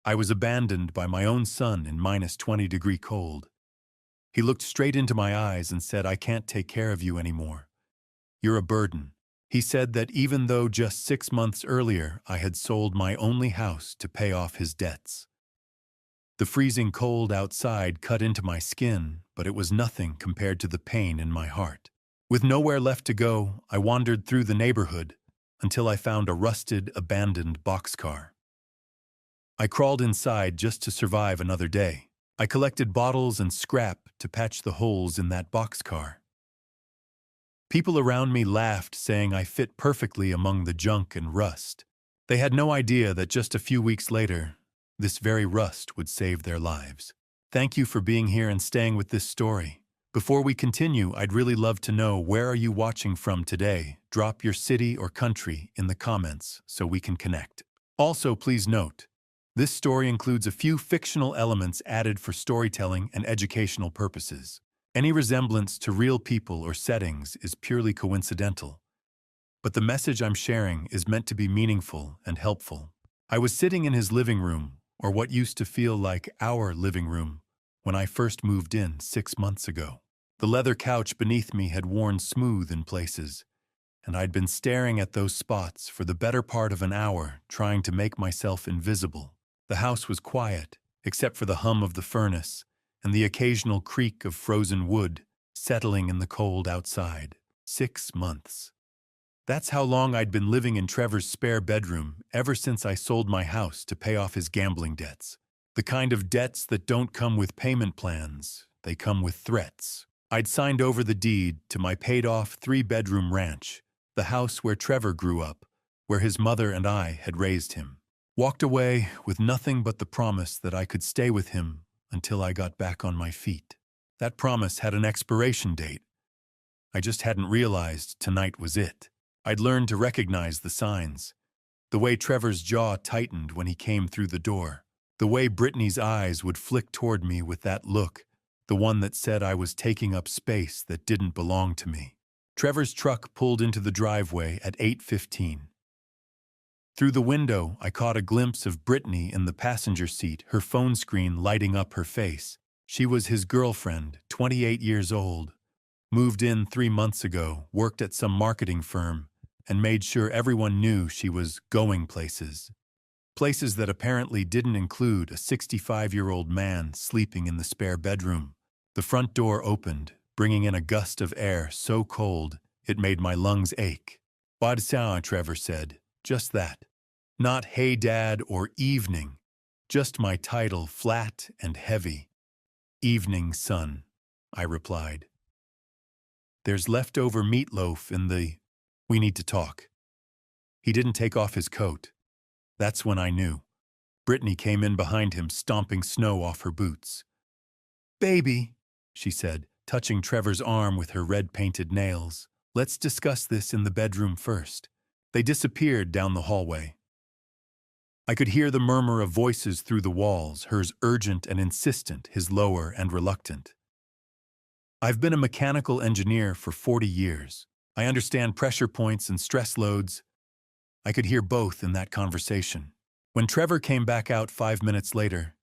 I was abandoned by my own son in -20-degree cold. He looked straight into my eyes and said, "I can't take care of you anymore. You're a burden." He said that even though just 6 months earlier I had sold my only house to pay off his debts. The freezing cold outside cut into my skin, but it was nothing compared to the pain in my heart. With nowhere left to go, I wandered through the neighborhood until I found a rusted, abandoned boxcar. I crawled inside just to survive another day. I collected bottles and scrap to patch the holes in that boxcar. People around me laughed, saying I fit perfectly among the junk and rust. They had no idea that just a few weeks later, this very rust would save their lives. Thank you for being here and staying with this story. Before we continue, I'd really love to know, where are you watching from today? Drop your city or country in the comments so we can connect. Also, please note, this story includes a few fictional elements added for storytelling and educational purposes. Any resemblance to real people or settings is purely coincidental, but the message I'm sharing is meant to be meaningful and helpful. I was sitting in his living room, or what used to feel like our living room, when I first moved in 6 months ago. The leather couch beneath me had worn smooth in places, and I'd been staring at those spots for the better part of an hour, trying to make myself invisible. The house was quiet, except for the hum of the furnace and the occasional creak of frozen wood settling in the cold outside. 6 months. That's how long I'd been living in Trevor's spare bedroom ever since I sold my house to pay off his gambling debts. The kind of debts that don't come with payment plans, they come with threats. I'd signed over the deed to my paid-off 3-bedroom ranch, the house where Trevor grew up, where his mother and I had raised him. Walked away with nothing but the promise that I could stay with him until I got back on my feet. That promise had an expiration date. I just hadn't realized tonight was it. I'd learned to recognize the signs. The way Trevor's jaw tightened when he came through the door. The way Brittany's eyes would flick toward me with that look, the one that said I was taking up space that didn't belong to me. Trevor's truck pulled into the driveway at 8:15. Through the window, I caught a glimpse of Brittany in the passenger seat, her phone screen lighting up her face. She was his girlfriend, 28 years old, moved in 3 months ago, worked at some marketing firm, and made sure everyone knew she was going places. Places that apparently didn't include a 65-year-old man sleeping in the spare bedroom. The front door opened, bringing in a gust of air so cold it made my lungs ache. "Bad sound," Trevor said. Just that. Not "Hey Dad" or "Evening." Just my title, flat and heavy. "Evening, son," I replied. "There's leftover meatloaf in the... We need to talk." He didn't take off his coat. That's when I knew. Brittany came in behind him, stomping snow off her boots. "Baby," she said, touching Trevor's arm with her red-painted nails. "Let's discuss this in the bedroom first." They disappeared down the hallway. I could hear the murmur of voices through the walls, hers urgent and insistent, his lower and reluctant. I've been a mechanical engineer for 40 years. I understand pressure points and stress loads. I could hear both in that conversation. When Trevor came back out 5 minutes later,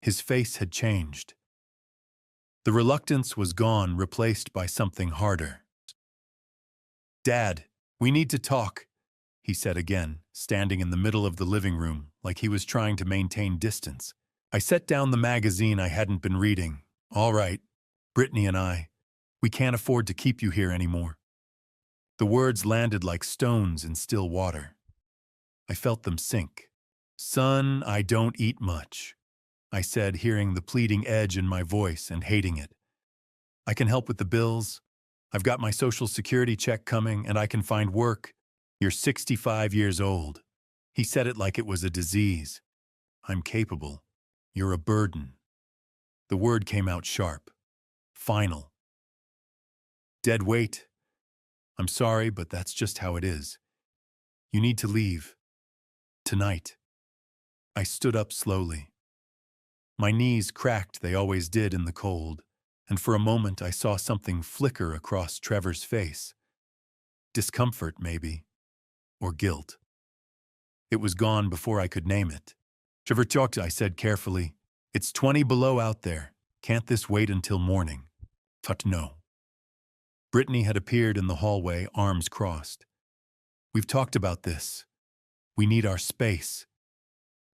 his face had changed. The reluctance was gone, replaced by something harder. "Dad, we need to talk," he said again, standing in the middle of the living room like he was trying to maintain distance. I set down the magazine I hadn't been reading. "All right, Brittany and we can't afford to keep you here anymore." The words landed like stones in still water. I felt them sink. "Son, I don't eat much," I said, hearing the pleading edge in my voice and hating it. "I can help with the bills. I've got my Social Security check coming, and I can find work. You're 65 years old." He said it like it was a disease. "I'm capable. You're a burden." The word came out sharp. Final. Dead weight. "I'm sorry, but that's just how it is. You need to leave. Tonight." I stood up slowly. My knees cracked, they always did in the cold, and for a moment I saw something flicker across Trevor's face. Discomfort, maybe. Or guilt. It was gone before I could name it. Trevor talked, I said carefully. It's 20 below out there. Can't this wait until morning? Tut no. Brittany had appeared in the hallway, arms crossed. We've talked about this. We need our space.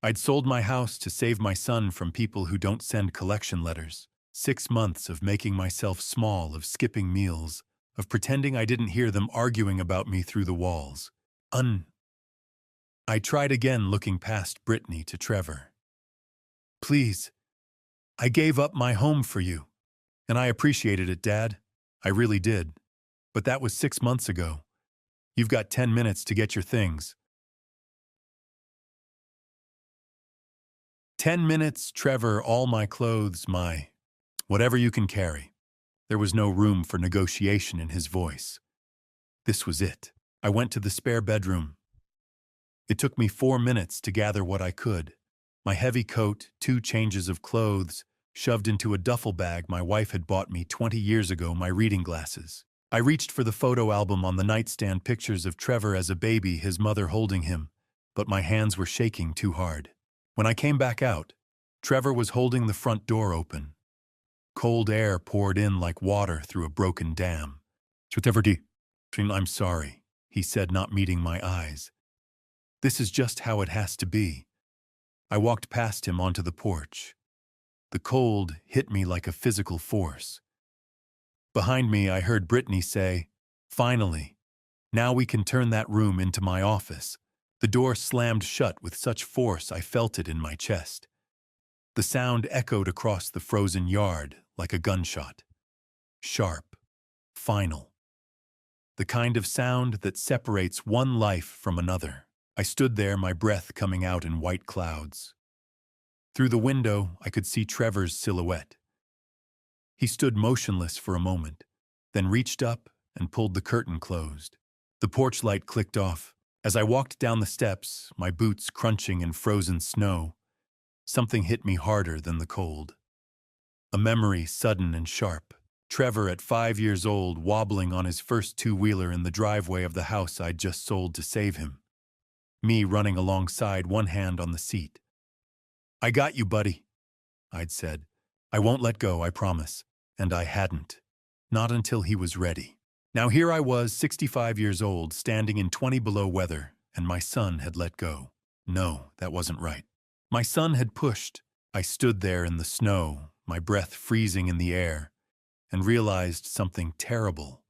I'd sold my house to save my son from people who don't send collection letters. 6 months of making myself small, of skipping meals, of pretending I didn't hear them arguing about me through the walls. I tried again, looking past Brittany to Trevor. Please, I gave up my home for you. And I appreciated it, Dad. I really did. But that was 6 months ago. You've got 10 minutes to get your things. 10 minutes, Trevor, all my clothes, my... whatever you can carry. There was no room for negotiation in his voice. This was it. I went to the spare bedroom. It took me 4 minutes to gather what I could. My heavy coat, 2 changes of clothes, shoved into a duffel bag my wife had bought me 20 years ago, my reading glasses. I reached for the photo album on the nightstand, pictures of Trevor as a baby, his mother holding him, but my hands were shaking too hard. When I came back out, Trevor was holding the front door open. Cold air poured in like water through a broken dam. I'm sorry, he said, not meeting my eyes. This is just how it has to be. I walked past him onto the porch. The cold hit me like a physical force. Behind me, I heard Brittany say, "Finally, now we can turn that room into my office." The door slammed shut with such force I felt it in my chest. The sound echoed across the frozen yard like a gunshot. Sharp, final. The kind of sound that separates one life from another. I stood there, my breath coming out in white clouds. Through the window, I could see Trevor's silhouette. He stood motionless for a moment, then reached up and pulled the curtain closed. The porch light clicked off. As I walked down the steps, my boots crunching in frozen snow, something hit me harder than the cold. A memory, sudden and sharp. Trevor, at 5 years old, wobbling on his first 2-wheeler in the driveway of the house I'd just sold to save him. Me running alongside, one hand on the seat. "I got you, buddy," I'd said. "I won't let go, I promise." And I hadn't. Not until he was ready. Now here I was, 65 years old, standing in 20 below weather, and my son had let go. No, that wasn't right. My son had pushed. I stood there in the snow, my breath freezing in the air, and realized something terrible.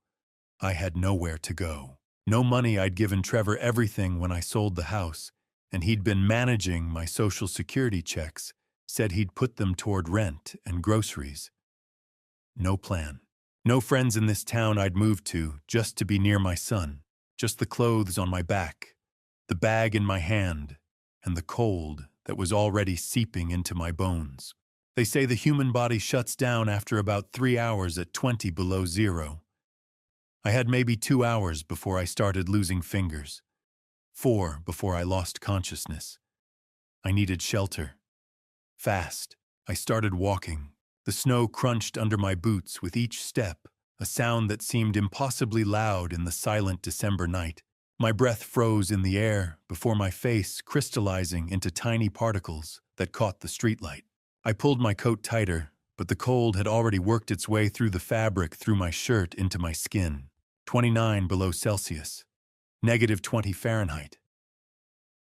I had nowhere to go. No money. I'd given Trevor everything when I sold the house, and he'd been managing my Social Security checks, said he'd put them toward rent and groceries. No plan. No friends in this town I'd moved to just to be near my son. Just the clothes on my back, the bag in my hand, and the cold that was already seeping into my bones. They say the human body shuts down after about 3 hours at 20 below zero. I had maybe 2 hours before I started losing fingers. 4 before I lost consciousness. I needed shelter. Fast, I started walking. The snow crunched under my boots with each step, a sound that seemed impossibly loud in the silent December night. My breath froze in the air before my face crystallizing into tiny particles that caught the streetlight. I pulled my coat tighter, but the cold had already worked its way through the fabric, through my shirt, into my skin. 29 below Celsius. -20 Fahrenheit.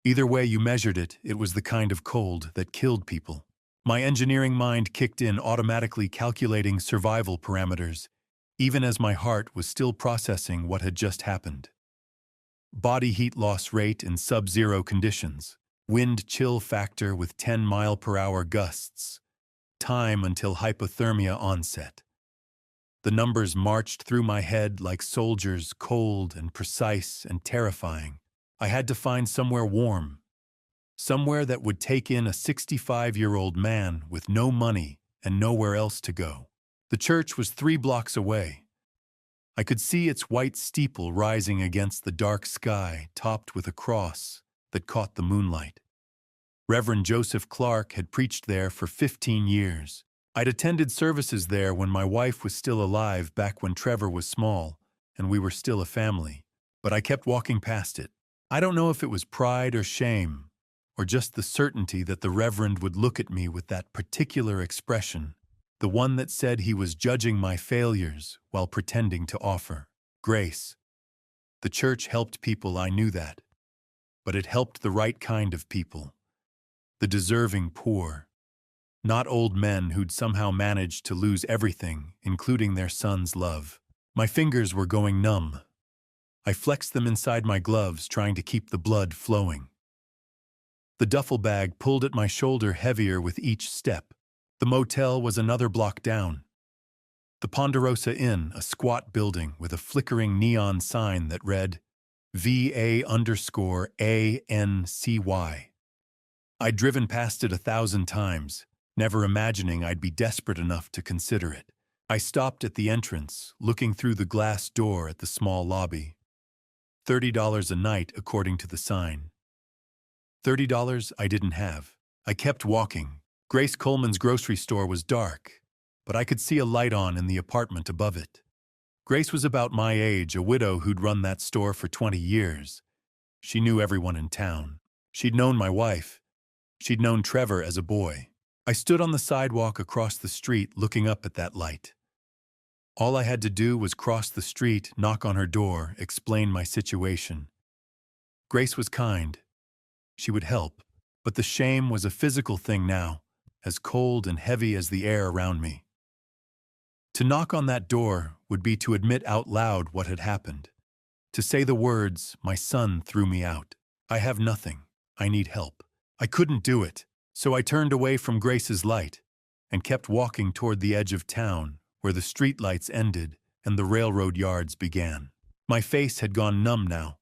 Either way you measured it, it was the kind of cold that killed people. My engineering mind kicked in, automatically calculating survival parameters, even as my heart was still processing what had just happened. Body heat loss rate in sub-zero conditions, wind chill factor with 10-mile-per-hour gusts, time until hypothermia onset. The numbers marched through my head like soldiers, cold and precise and terrifying. I had to find somewhere warm, somewhere that would take in a 65-year-old man with no money and nowhere else to go. The church was 3 blocks away. I could see its white steeple rising against the dark sky, topped with a cross that caught the moonlight. Reverend Joseph Clark had preached there for 15 years. I'd attended services there when my wife was still alive, back when Trevor was small, and we were still a family. But I kept walking past it. I don't know if it was pride or shame, or just the certainty that the Reverend would look at me with that particular expression, the one that said he was judging my failures while pretending to offer grace. The church helped people, I knew that, but it helped the right kind of people, the deserving poor, not old men who'd somehow managed to lose everything, including their son's love. My fingers were going numb. I flexed them inside my gloves, trying to keep the blood flowing. The duffel bag pulled at my shoulder heavier with each step. The motel was another block down. The Ponderosa Inn, a squat building with a flickering neon sign that read VA_ANCY. I'd driven past it 1,000 times, never imagining I'd be desperate enough to consider it. I stopped at the entrance, looking through the glass door at the small lobby. $30 a night, according to the sign. $30 I didn't have. I kept walking. Grace Coleman's grocery store was dark, but I could see a light on in the apartment above it. Grace was about my age, a widow who'd run that store for 20 years. She knew everyone in town. She'd known my wife. She'd known Trevor as a boy. I stood on the sidewalk across the street looking up at that light. All I had to do was cross the street, knock on her door, explain my situation. Grace was kind. She would help, but the shame was a physical thing now, as cold and heavy as the air around me. To knock on that door would be to admit out loud what had happened. To say the words, "My son threw me out. I have nothing. I need help." I couldn't do it, so I turned away from Grace's light and kept walking toward the edge of town, where the streetlights ended and the railroad yards began. My face had gone numb now.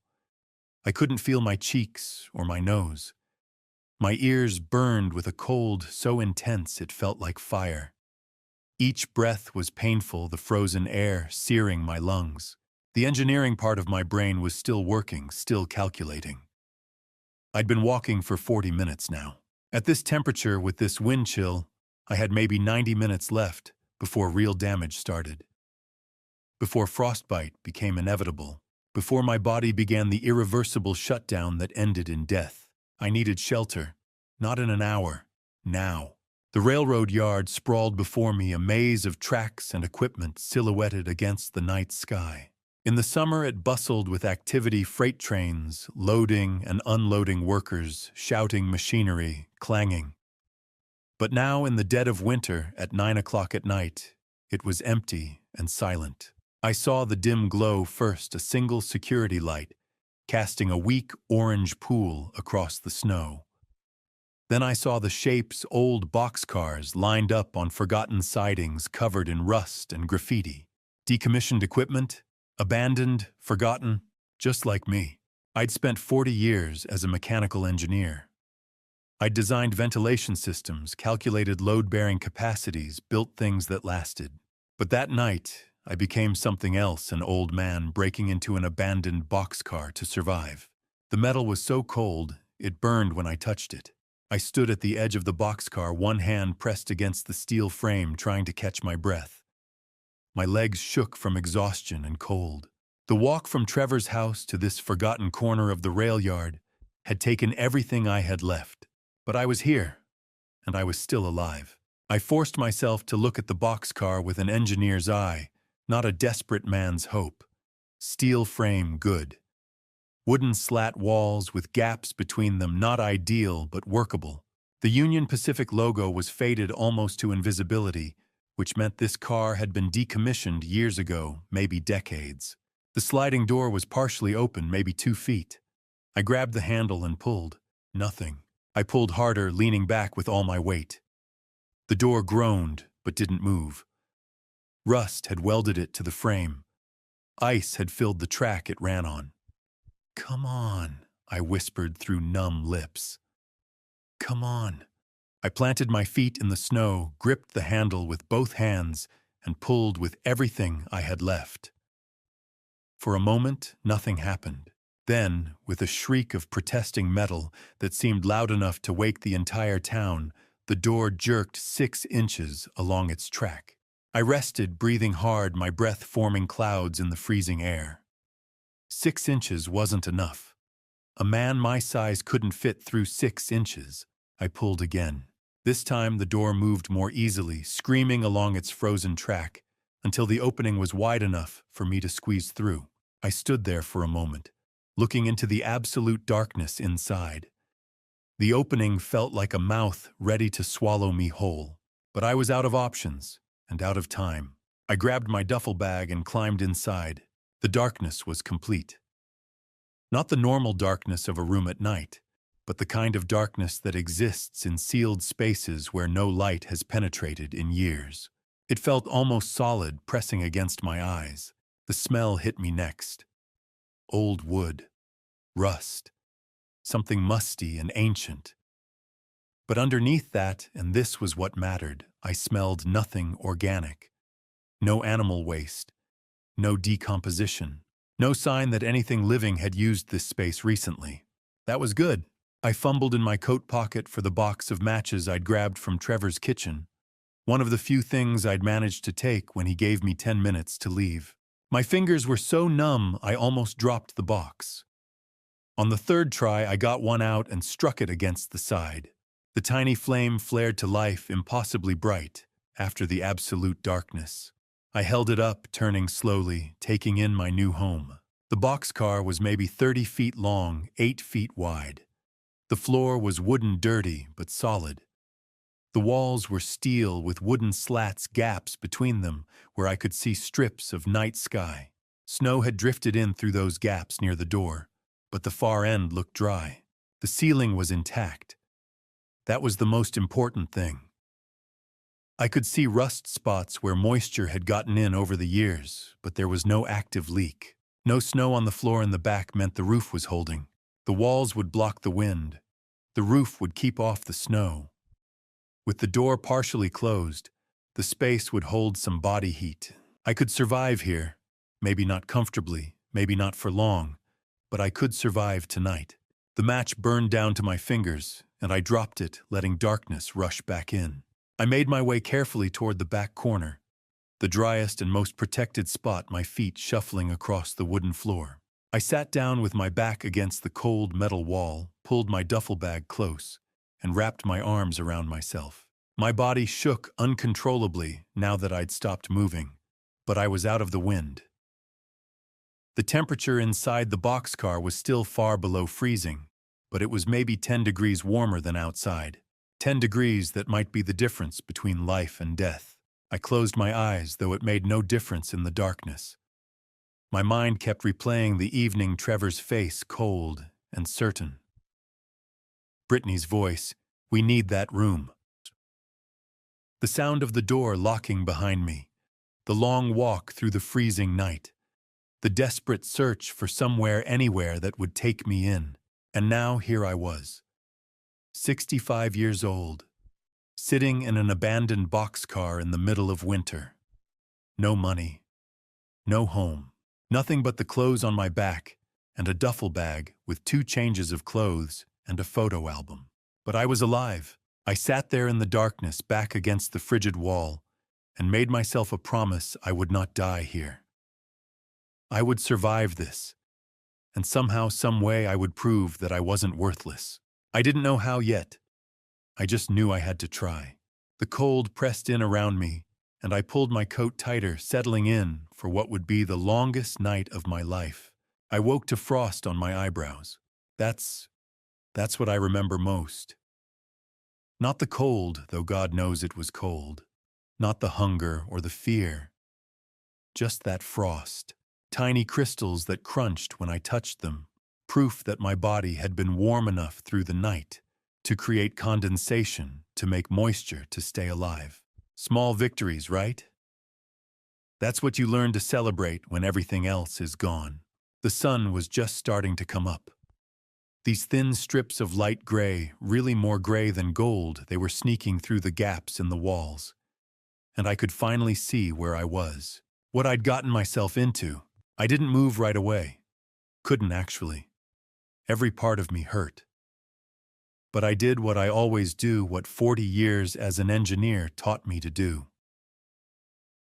I couldn't feel my cheeks or my nose. My ears burned with a cold so intense it felt like fire. Each breath was painful, the frozen air searing my lungs. The engineering part of my brain was still working, still calculating. I'd been walking for 40 minutes now. At this temperature, with this wind chill, I had maybe 90 minutes left before real damage started. Before frostbite became inevitable. Before my body began the irreversible shutdown that ended in death. I needed shelter, not in an hour, now. The railroad yard sprawled before me, a maze of tracks and equipment silhouetted against the night sky. In the summer, it bustled with activity, freight trains, loading and unloading workers, shouting machinery, clanging. But now, in the dead of winter, at 9 o'clock at night, it was empty and silent. I saw the dim glow first, a single security light, casting a weak orange pool across the snow. Then I saw the shapes, old boxcars lined up on forgotten sidings covered in rust and graffiti. Decommissioned equipment, abandoned, forgotten, just like me. I'd spent 40 years as a mechanical engineer. I'd designed ventilation systems, calculated load-bearing capacities, built things that lasted. But that night, I became something else, an old man breaking into an abandoned boxcar to survive. The metal was so cold, it burned when I touched it. I stood at the edge of the boxcar, one hand pressed against the steel frame, trying to catch my breath. My legs shook from exhaustion and cold. The walk from Trevor's house to this forgotten corner of the rail yard had taken everything I had left. But I was here, and I was still alive. I forced myself to look at the boxcar with an engineer's eye, not a desperate man's hope. Steel frame, good. Wooden slat walls with gaps between them, not ideal but workable. The Union Pacific logo was faded almost to invisibility, which meant this car had been decommissioned years ago, maybe decades. The sliding door was partially open, maybe 2 feet. I grabbed the handle and pulled. Nothing. I pulled harder, leaning back with all my weight. The door groaned, but didn't move. Rust had welded it to the frame. Ice had filled the track it ran on. "Come on," I whispered through numb lips. "Come on." I planted my feet in the snow, gripped the handle with both hands, and pulled with everything I had left. For a moment, nothing happened. Then, with a shriek of protesting metal that seemed loud enough to wake the entire town, the door jerked 6 inches along its track. I rested, breathing hard, my breath forming clouds in the freezing air. 6 inches wasn't enough. A man my size couldn't fit through 6 inches. I pulled again. This time the door moved more easily, screaming along its frozen track, until the opening was wide enough for me to squeeze through. I stood there for a moment, looking into the absolute darkness inside. The opening felt like a mouth ready to swallow me whole. But I was out of options and out of time. I grabbed my duffel bag and climbed inside. The darkness was complete. Not the normal darkness of a room at night, but the kind of darkness that exists in sealed spaces where no light has penetrated in years. It felt almost solid, pressing against my eyes. The smell hit me next. Old wood, rust, something musty and ancient. But underneath that, and this was what mattered, I smelled nothing organic. No animal waste, no decomposition, no sign that anything living had used this space recently. That was good. I fumbled in my coat pocket for the box of matches I'd grabbed from Trevor's kitchen, one of the few things I'd managed to take when he gave me 10 minutes to leave. My fingers were so numb I almost dropped the box. On the third try, I got one out and struck it against the side. The tiny flame flared to life, impossibly bright, after the absolute darkness. I held it up, turning slowly, taking in my new home. The boxcar was maybe 30 feet long, 8 feet wide. The floor was wooden, dirty, but solid. The walls were steel with wooden slats, gaps between them where I could see strips of night sky. Snow had drifted in through those gaps near the door, but the far end looked dry. The ceiling was intact. That was the most important thing. I could see rust spots where moisture had gotten in over the years, but there was no active leak. No snow on the floor in the back meant the roof was holding. The walls would block the wind. The roof would keep off the snow. With the door partially closed, the space would hold some body heat. I could survive here. Maybe not comfortably, maybe not for long, but I could survive tonight. The match burned down to my fingers, and I dropped it, letting darkness rush back in. I made my way carefully toward the back corner, the driest and most protected spot, my feet shuffling across the wooden floor. I sat down with my back against the cold metal wall, pulled my duffel bag close, and wrapped my arms around myself. My body shook uncontrollably now that I'd stopped moving, but I was out of the wind. The temperature inside the boxcar was still far below freezing, but it was maybe 10 degrees warmer than outside. 10 degrees that might be the difference between life and death. I closed my eyes, though it made no difference in the darkness. My mind kept replaying the evening, Trevor's face cold and certain. Brittany's voice, "We need that room." The sound of the door locking behind me. The long walk through the freezing night. The desperate search for somewhere, anywhere that would take me in. And now here I was, 65 years old, sitting in an abandoned boxcar in the middle of winter. No money, no home, nothing but the clothes on my back and a duffel bag with 2 changes of clothes and a photo album. But I was alive. I sat there in the darkness, back against the frigid wall, and made myself a promise I would not die here. I would survive this, and somehow, some way I would prove that I wasn't worthless. I didn't know how yet. I just knew I had to try. The cold pressed in around me, and I pulled my coat tighter, settling in for what would be the longest night of my life. I woke to frost on my eyebrows. That's what I remember most. Not the cold, though God knows it was cold. Not the hunger or the fear. Just that frost. Tiny crystals that crunched when I touched them, proof that my body had been warm enough through the night to create condensation, to make moisture to stay alive. Small victories, right? That's what you learn to celebrate when everything else is gone. The sun was just starting to come up. These thin strips of light gray, really more gray than gold, they were sneaking through the gaps in the walls. And I could finally see where I was, what I'd gotten myself into. I didn't move right away. Couldn't actually. Every part of me hurt. But I did what I always do, what 40 years as an engineer taught me to do.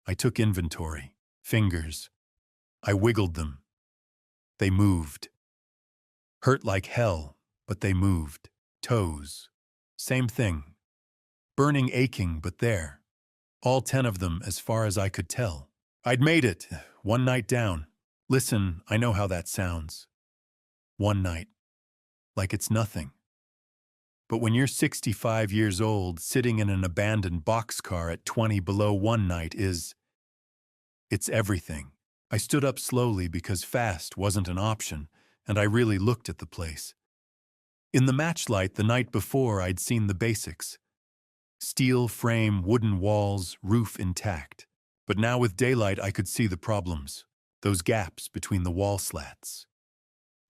I took inventory. Fingers. I wiggled them. They moved. Hurt like hell, but they moved. Toes. Same thing. Burning, aching, but there. All 10 of them as far as I could tell. I'd made it. One night down. Listen, I know how that sounds. One night. Like it's nothing. But when you're 65 years old, sitting in an abandoned boxcar at 20 below one night it's everything. I stood up slowly because fast wasn't an option, and I really looked at the place. In the matchlight the night before, I'd seen the basics. Steel frame, wooden walls, roof intact. But now with daylight I could see the problems. Those gaps between the wall slats.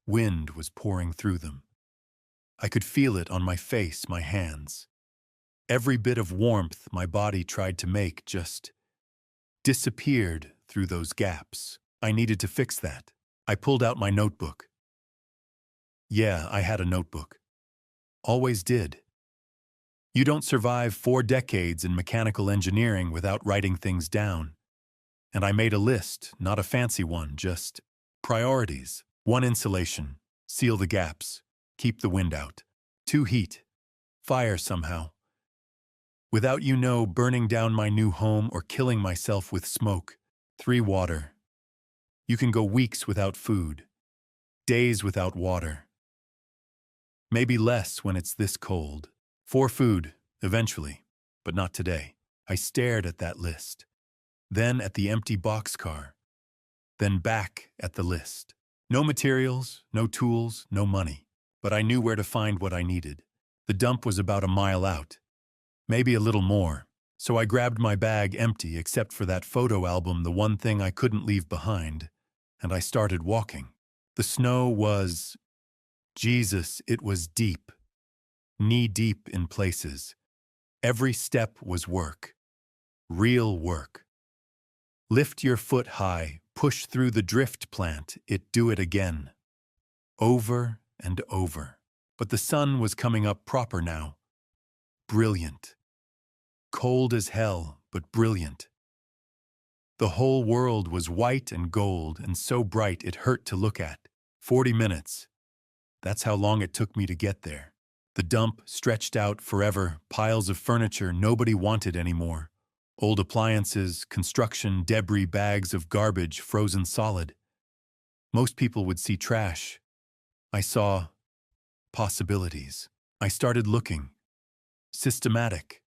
Wind was pouring through them. I could feel it on my face, my hands. Every bit of warmth my body tried to make just disappeared through those gaps. I needed to fix that. I pulled out my notebook. Yeah, I had a notebook. Always did. You don't survive 4 decades in mechanical engineering without writing things down. And I made a list, not a fancy one, just priorities. 1, insulation. Seal the gaps. Keep the wind out. 2, heat. Fire somehow. Without burning down my new home or killing myself with smoke. 3, water. You can go weeks without food. Days without water. Maybe less when it's this cold. 4, food, eventually, but not today. I stared at that list. Then at the empty boxcar. Then back at the list. No materials, no tools, no money. But I knew where to find what I needed. The dump was about a mile out. Maybe a little more. So I grabbed my bag empty except for that photo album, the one thing I couldn't leave behind, and I started walking. The snow was... Jesus, it was deep. Knee-deep in places. Every step was work. Real work. Lift your foot high, push through the drift plant, do it again. Over and over. But the sun was coming up proper now. Brilliant. Cold as hell, but brilliant. The whole world was white and gold and so bright it hurt to look at. 40 minutes. That's how long it took me to get there. The dump stretched out forever, piles of furniture nobody wanted anymore. Old appliances, construction, debris, bags of garbage frozen solid. Most people would see trash. I saw possibilities. I started looking. Systematic.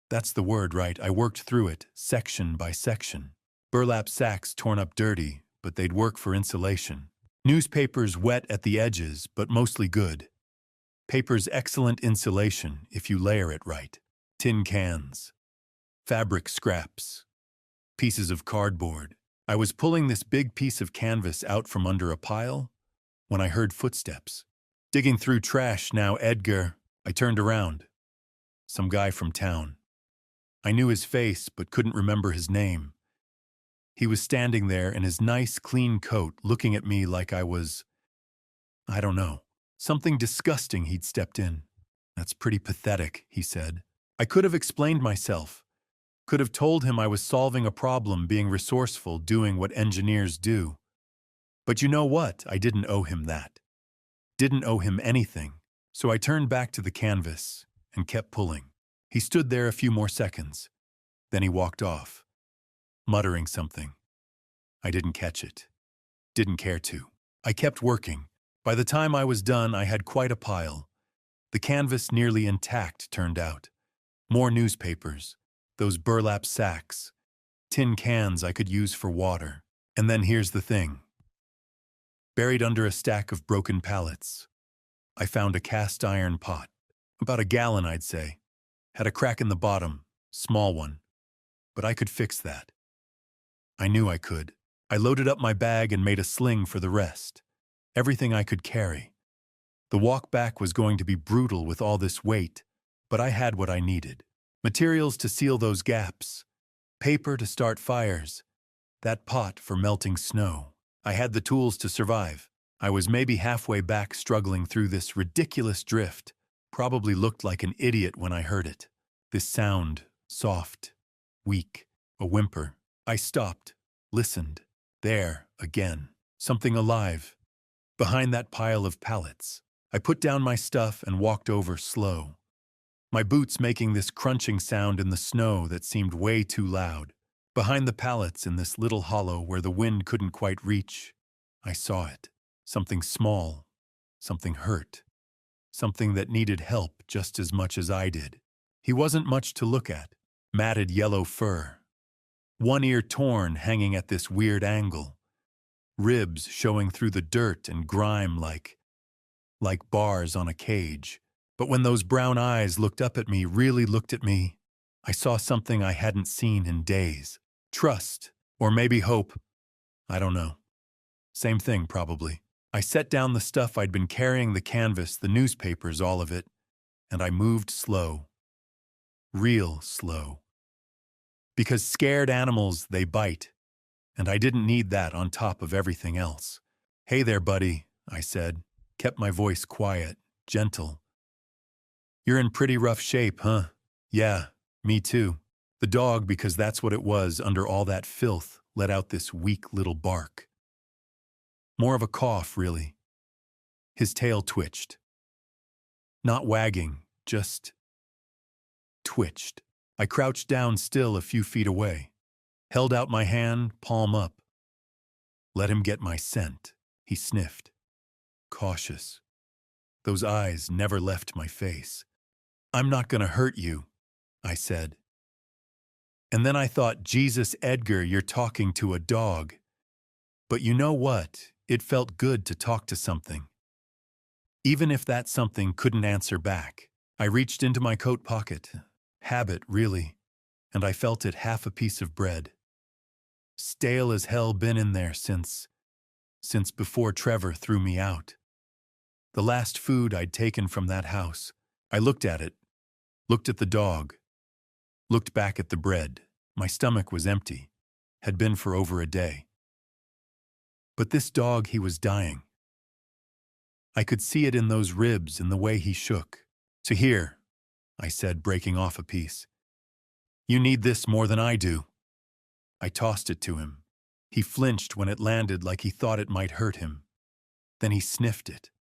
That's the word, right? I worked through it, section by section. Burlap sacks torn up dirty, but they'd work for insulation. Newspapers wet at the edges, but mostly good. Paper's excellent insulation if you layer it right. Tin cans. Fabric scraps. Pieces of cardboard. I was pulling this big piece of canvas out from under a pile when I heard footsteps. Digging through trash now, Edgar. I turned around. Some guy from town. I knew his face but couldn't remember his name. He was standing there in his nice, clean coat, looking at me like I was, I don't know, something disgusting. He'd stepped in. That's pretty pathetic, he said. I could have explained myself. Could have told him I was solving a problem, being resourceful, doing what engineers do. But you know what? I didn't owe him that. Didn't owe him anything. So I turned back to the canvas and kept pulling. He stood there a few more seconds. Then he walked off, muttering something. I didn't catch it. Didn't care to. I kept working. By the time I was done, I had quite a pile. The canvas nearly intact, turned out. More newspapers. Those burlap sacks. Tin cans I could use for water. And then here's the thing. Buried under a stack of broken pallets, I found a cast iron pot. About a gallon, I'd say. Had a crack in the bottom. Small one. But I could fix that. I knew I could. I loaded up my bag and made a sling for the rest. Everything I could carry. The walk back was going to be brutal with all this weight, but I had what I needed. Materials to seal those gaps. Paper to start fires. That pot for melting snow. I had the tools to survive. I was maybe halfway back, struggling through this ridiculous drift. Probably looked like an idiot when I heard it. This sound, soft, weak, a whimper. I stopped, listened. There, again. Something alive. behind that pile of pallets. I put down my stuff and walked over slow, my boots making this crunching sound in the snow that seemed way too loud. Behind the pallets in this little hollow where the wind couldn't quite reach, I saw it. Something small, something hurt, something that needed help just as much as I did. He wasn't much to look at. Matted yellow fur, one ear torn hanging at this weird angle, ribs showing through the dirt and grime like bars on a cage. But when those brown eyes looked up at me, really looked at me, I saw something I hadn't seen in days. Trust, or maybe hope. I don't know. Same thing, probably. I set down the stuff I'd been carrying, the canvas, the newspapers, all of it, and I moved slow. Real slow. Because scared animals, they bite, and I didn't need that on top of everything else. "Hey there, buddy," I said, kept my voice quiet, gentle. "You're in pretty rough shape, huh?" "Yeah, me too." The dog, because that's what it was under all that filth, let out this weak little bark. More of a cough, really. His tail twitched. Not wagging, just twitched. I crouched down still a few feet away, held out my hand, palm up. Let him get my scent, he sniffed. Cautious. Those eyes never left my face. "I'm not gonna hurt you," I said. And then I thought, Jesus, Edgar, you're talking to a dog. But you know what? It felt good to talk to something. Even if that something couldn't answer back. I reached into my coat pocket. Habit, really. And I felt it, half a piece of bread. Stale as hell, been in there since before Trevor threw me out. The last food I'd taken from that house. I looked at it, looked at the dog, looked back at the bread. My stomach was empty, had been for over a day. But this dog, he was dying. I could see it in those ribs, in the way he shook. "So here," I said, breaking off a piece. "You need this more than I do." I tossed it to him. He flinched when it landed, like he thought it might hurt him. Then he sniffed it.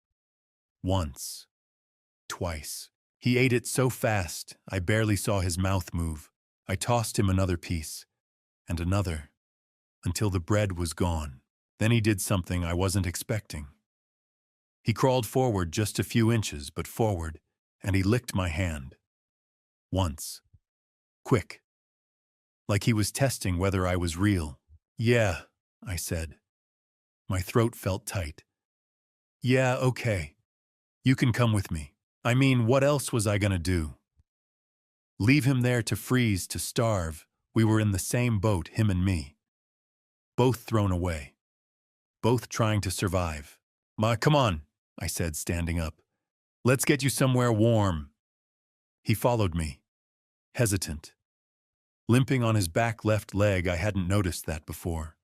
Once. Twice. He ate it so fast, I barely saw his mouth move. I tossed him another piece, and another, until the bread was gone. Then he did something I wasn't expecting. He crawled forward just a few inches, but forward, and he licked my hand. Once. Quick. Like he was testing whether I was real. "Yeah," I said. My throat felt tight. "Yeah, okay. You can come with me." I mean, what else was I gonna do? Leave him there to freeze, to starve? We were in the same boat, him and me. Both thrown away. Both trying to survive. Come on," I said, standing up. "Let's get you somewhere warm." He followed me, hesitant. Limping on his back left leg, I hadn't noticed that before.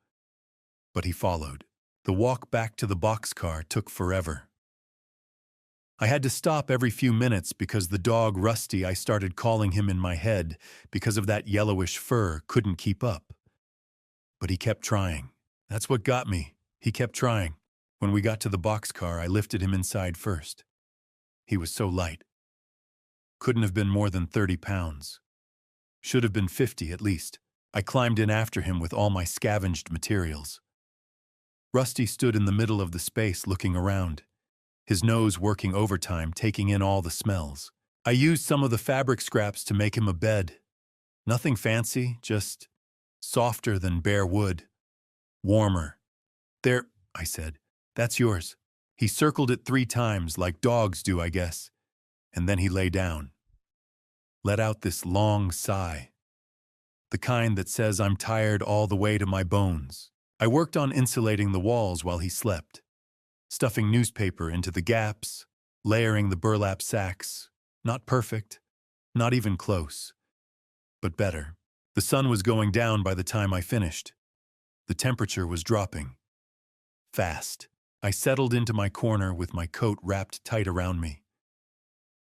But he followed. The walk back to the boxcar took forever. I had to stop every few minutes because the dog, Rusty, I started calling him in my head because of that yellowish fur, couldn't keep up. But he kept trying. That's what got me. He kept trying. When we got to the boxcar, I lifted him inside first. He was so light. Couldn't have been more than 30 pounds. Should have been 50 at least. I climbed in after him with all my scavenged materials. Rusty stood in the middle of the space looking around, his nose working overtime, taking in all the smells. I used some of the fabric scraps to make him a bed. Nothing fancy, just softer than bare wood. Warmer. "There," I said. "That's yours." He circled it 3 times, like dogs do, I guess. And then he lay down. Let out this long sigh. The kind that says I'm tired all the way to my bones. I worked on insulating the walls while he slept. Stuffing newspaper into the gaps, layering the burlap sacks. Not perfect, not even close, but better. The sun was going down by the time I finished. The temperature was dropping. Fast. I settled into my corner with my coat wrapped tight around me.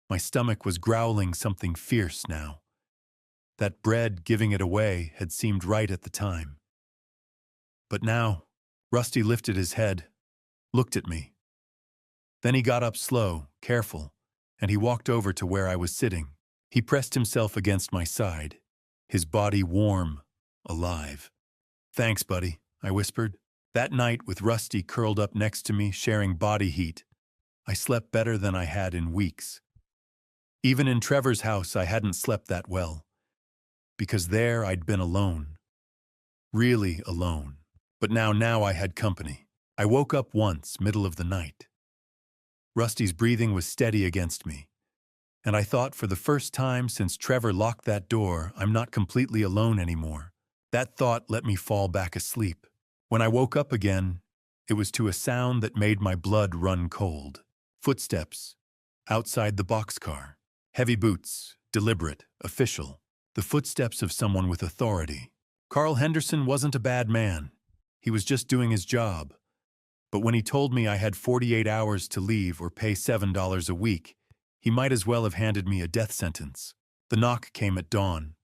My stomach was growling something fierce now. That bread, giving it away, had seemed right at the time. But now, Rusty lifted his head, looked at me. Then he got up slow, careful, and he walked over to where I was sitting. He pressed himself against my side, his body warm, alive. "Thanks, buddy," I whispered. That night, with Rusty curled up next to me, sharing body heat, I slept better than I had in weeks. Even in Trevor's house, I hadn't slept that well, because there I'd been alone. Really alone. But now I had company. I woke up once, middle of the night. Rusty's breathing was steady against me, and I thought for the first time since Trevor locked that door, I'm not completely alone anymore. That thought let me fall back asleep. When I woke up again, it was to a sound that made my blood run cold. Footsteps, outside the boxcar. Heavy boots, deliberate, official. The footsteps of someone with authority. Carl Henderson wasn't a bad man. He was just doing his job. But when he told me I had 48 hours to leave or pay $7 a week, he might as well have handed me a death sentence. The knock came at dawn.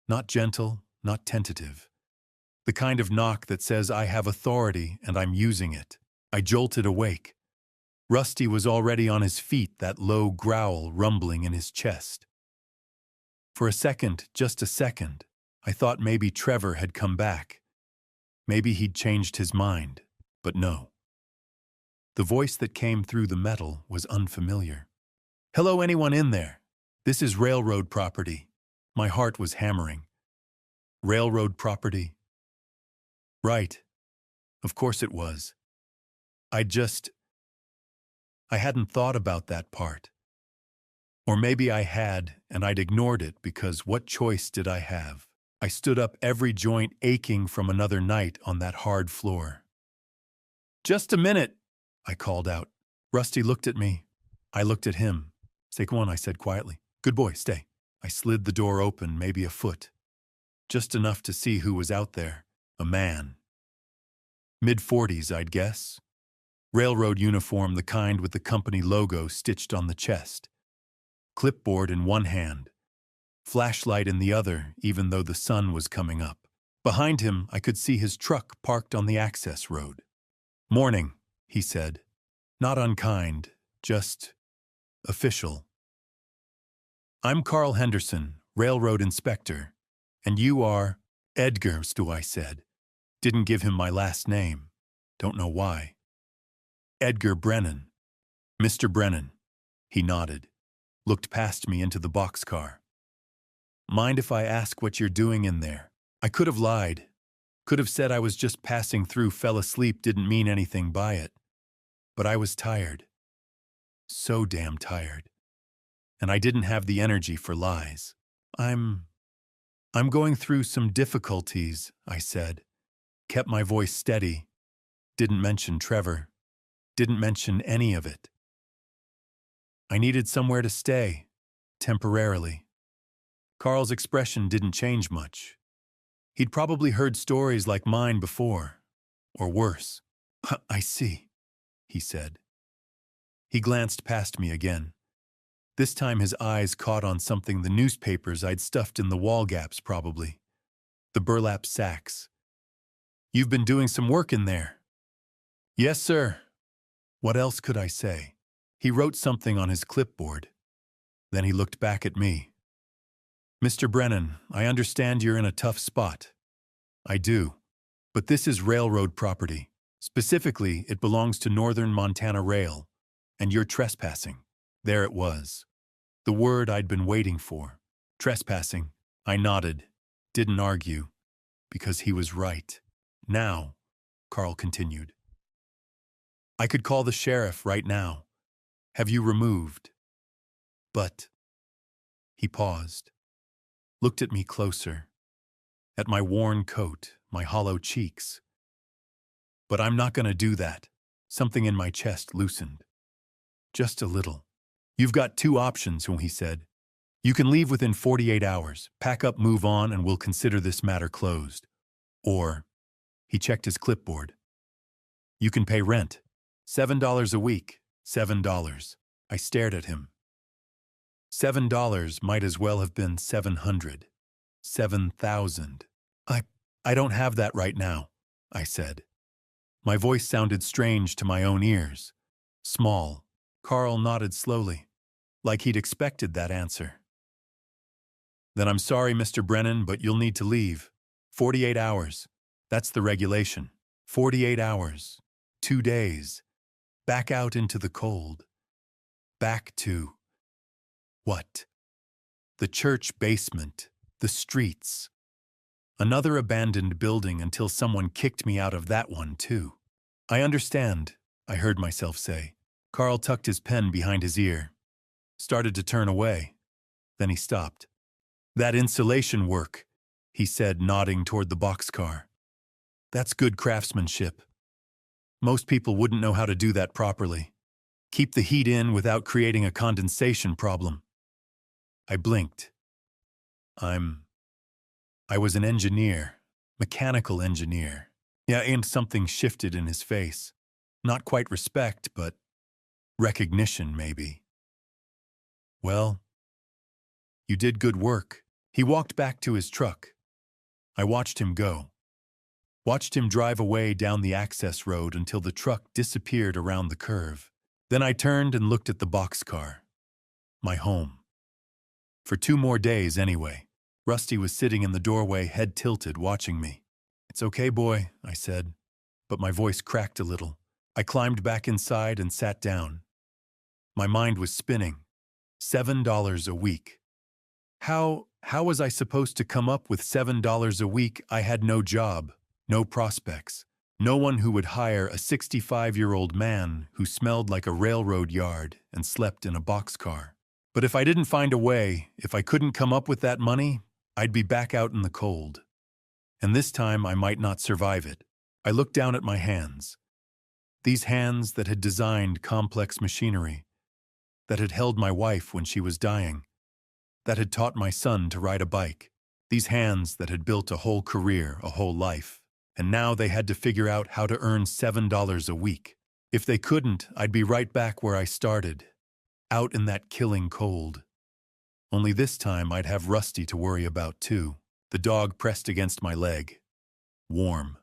Not gentle, not tentative. The kind of knock that says I have authority and I'm using it. I jolted awake. Rusty was already on his feet, that low growl rumbling in his chest. For a second, just a second, I thought maybe Trevor had come back. Maybe he'd changed his mind, but no. The voice that came through the metal was unfamiliar. "Hello, anyone in there? This is railroad property." My heart was hammering. Railroad property? Right. Of course it was. I hadn't thought about that part. Or maybe I had, and I'd ignored it because what choice did I have? I stood up, every joint aching from another night on that hard floor. "Just a minute," I called out. Rusty looked at me. I looked at him. "Say, come on," I said quietly. "Good boy, stay." I slid the door open, maybe a foot. Just enough to see who was out there. A man. Mid-40s, I'd guess. Railroad uniform, the kind with the company logo stitched on the chest. Clipboard in one hand. Flashlight in the other, even though the sun was coming up. Behind him, I could see his truck parked on the access road. "Morning," he said. Not unkind, just official. "I'm Carl Henderson, railroad inspector. And you are..." "Edgar," I said. Didn't give him my last name. Don't know why. "Edgar Brennan." "Mr. Brennan." He nodded. Looked past me into the boxcar. "Mind if I ask what you're doing in there?" I could have lied. Could have said I was just passing through, fell asleep, didn't mean anything by it. But I was tired. So damn tired. And I didn't have the energy for lies. I'm going through some difficulties," I said. Kept my voice steady. Didn't mention Trevor. Didn't mention any of it. I needed somewhere to stay, temporarily. Carl's expression didn't change much. He'd probably heard stories like mine before, or worse. "I see," he said. He glanced past me again. This time his eyes caught on something, the newspapers I'd stuffed in the wall gaps probably. The burlap sacks. "You've been doing some work in there." "Yes, sir." What else could I say? He wrote something on his clipboard. Then he looked back at me. "Mr. Brennan, I understand you're in a tough spot." "I do. But this is railroad property. Specifically, it belongs to Northern Montana Rail. And you're trespassing." There it was. The word I'd been waiting for. Trespassing. I nodded. Didn't argue. Because he was right. "Now," Carl continued, "I could call the sheriff right now. Have you removed?" "But..." He paused. Looked at me closer. At my worn coat, my hollow cheeks. "But I'm not going to do that." Something in my chest loosened. Just a little. "You've got two options," he said. "You can leave within 48 hours, pack up, move on, and we'll consider this matter closed. Or..." He checked his clipboard. "You can pay rent. $7 a week. $7. I stared at him. $7 might as well have been 700. 7,000. I don't have that right now," I said. My voice sounded strange to my own ears. Small, Carl nodded slowly, like he'd expected that answer. Then I'm sorry, Mr. Brennan, but you'll need to leave. 48 hours. That's the regulation. 48 hours. 2 days. Back out into the cold. Back to… what? The church basement. The streets. Another abandoned building until someone kicked me out of that one, too. I understand, I heard myself say. Carl tucked his pen behind his ear. Started to turn away. Then he stopped. That insulation work, he said, nodding toward the boxcar. That's good craftsmanship. Most people wouldn't know how to do that properly. Keep the heat in without creating a condensation problem. I blinked. I was an engineer, mechanical engineer. Yeah, and something shifted in his face. Not quite respect, but recognition, maybe. Well, you did good work. He walked back to his truck. I watched him go. Watched him drive away down the access road until the truck disappeared around the curve. Then I turned and looked at the boxcar. My home. For 2 more days, anyway. Rusty was sitting in the doorway, head tilted, watching me. It's okay, boy, I said, but my voice cracked a little. I climbed back inside and sat down. My mind was spinning. $7 a week. How was I supposed to come up with $7 a week? I had no job, no prospects, no one who would hire a 65-year-old man who smelled like a railroad yard and slept in a boxcar. But if I didn't find a way, if I couldn't come up with that money, I'd be back out in the cold. And this time I might not survive it. I looked down at my hands. These hands that had designed complex machinery, that had held my wife when she was dying, that had taught my son to ride a bike. These hands that had built a whole career, a whole life. And now they had to figure out how to earn $7 a week. If they couldn't, I'd be right back where I started, out in that killing cold. Only this time I'd have Rusty to worry about too. The dog pressed against my leg. Warm.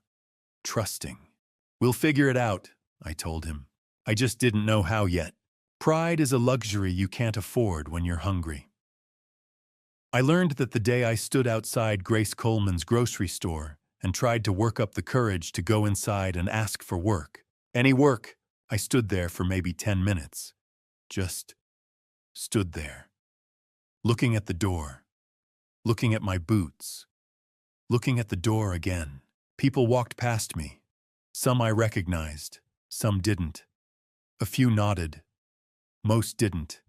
Trusting. We'll figure it out, I told him. I just didn't know how yet. Pride is a luxury you can't afford when you're hungry. I learned that the day I stood outside Grace Coleman's grocery store and tried to work up the courage to go inside and ask for work. Any work. I stood there for maybe 10 minutes. Just stood there. Looking at the door. Looking at my boots. Looking at the door again. People walked past me. Some I recognized. Some didn't. A few nodded. Most didn't.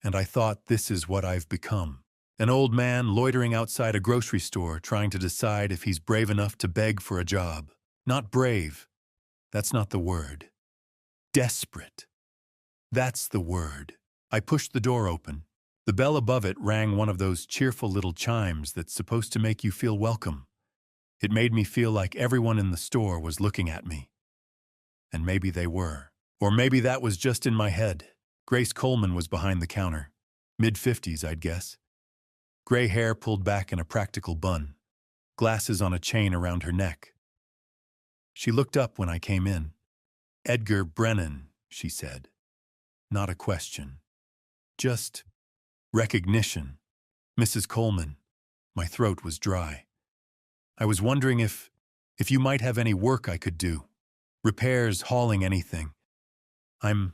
And I thought, this is what I've become. An old man loitering outside a grocery store trying to decide if he's brave enough to beg for a job. Not brave. That's not the word. Desperate. That's the word. I pushed the door open. The bell above it rang one of those cheerful little chimes that's supposed to make you feel welcome. It made me feel like everyone in the store was looking at me. And maybe they were. Or maybe that was just in my head. Grace Coleman was behind the counter. Mid-50s, I'd guess. Gray hair pulled back in a practical bun. Glasses on a chain around her neck. She looked up when I came in. Edgar Brennan, she said. Not a question. Just recognition. Mrs. Coleman. My throat was dry. I was wondering if you might have any work I could do. Repairs, hauling, anything. I'm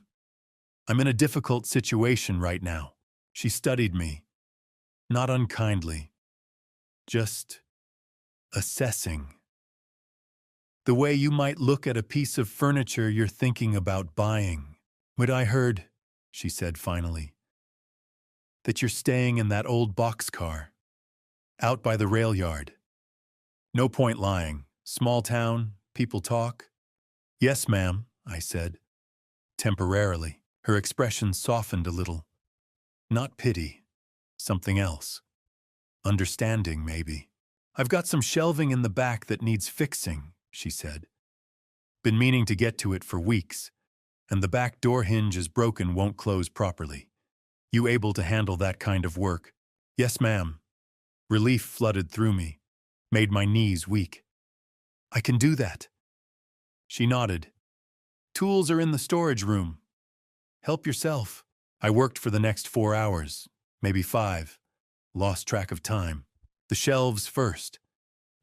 in a difficult situation right now. She studied me. Not unkindly. Just assessing. The way you might look at a piece of furniture you're thinking about buying. But I heard, she said finally, that you're staying in that old boxcar, out by the rail yard. No point lying. Small town, people talk. Yes, ma'am, I said. Temporarily. Her expression softened a little. Not pity. Something else. Understanding, maybe. I've got some shelving in the back that needs fixing, she said. Been meaning to get to it for weeks, and the back door hinge is broken, won't close properly. You able to handle that kind of work? Yes, ma'am. Relief flooded through me, made my knees weak. I can do that. She nodded. Tools are in the storage room. Help yourself. I worked for the next 4 hours, maybe 5. Lost track of time. The shelves first.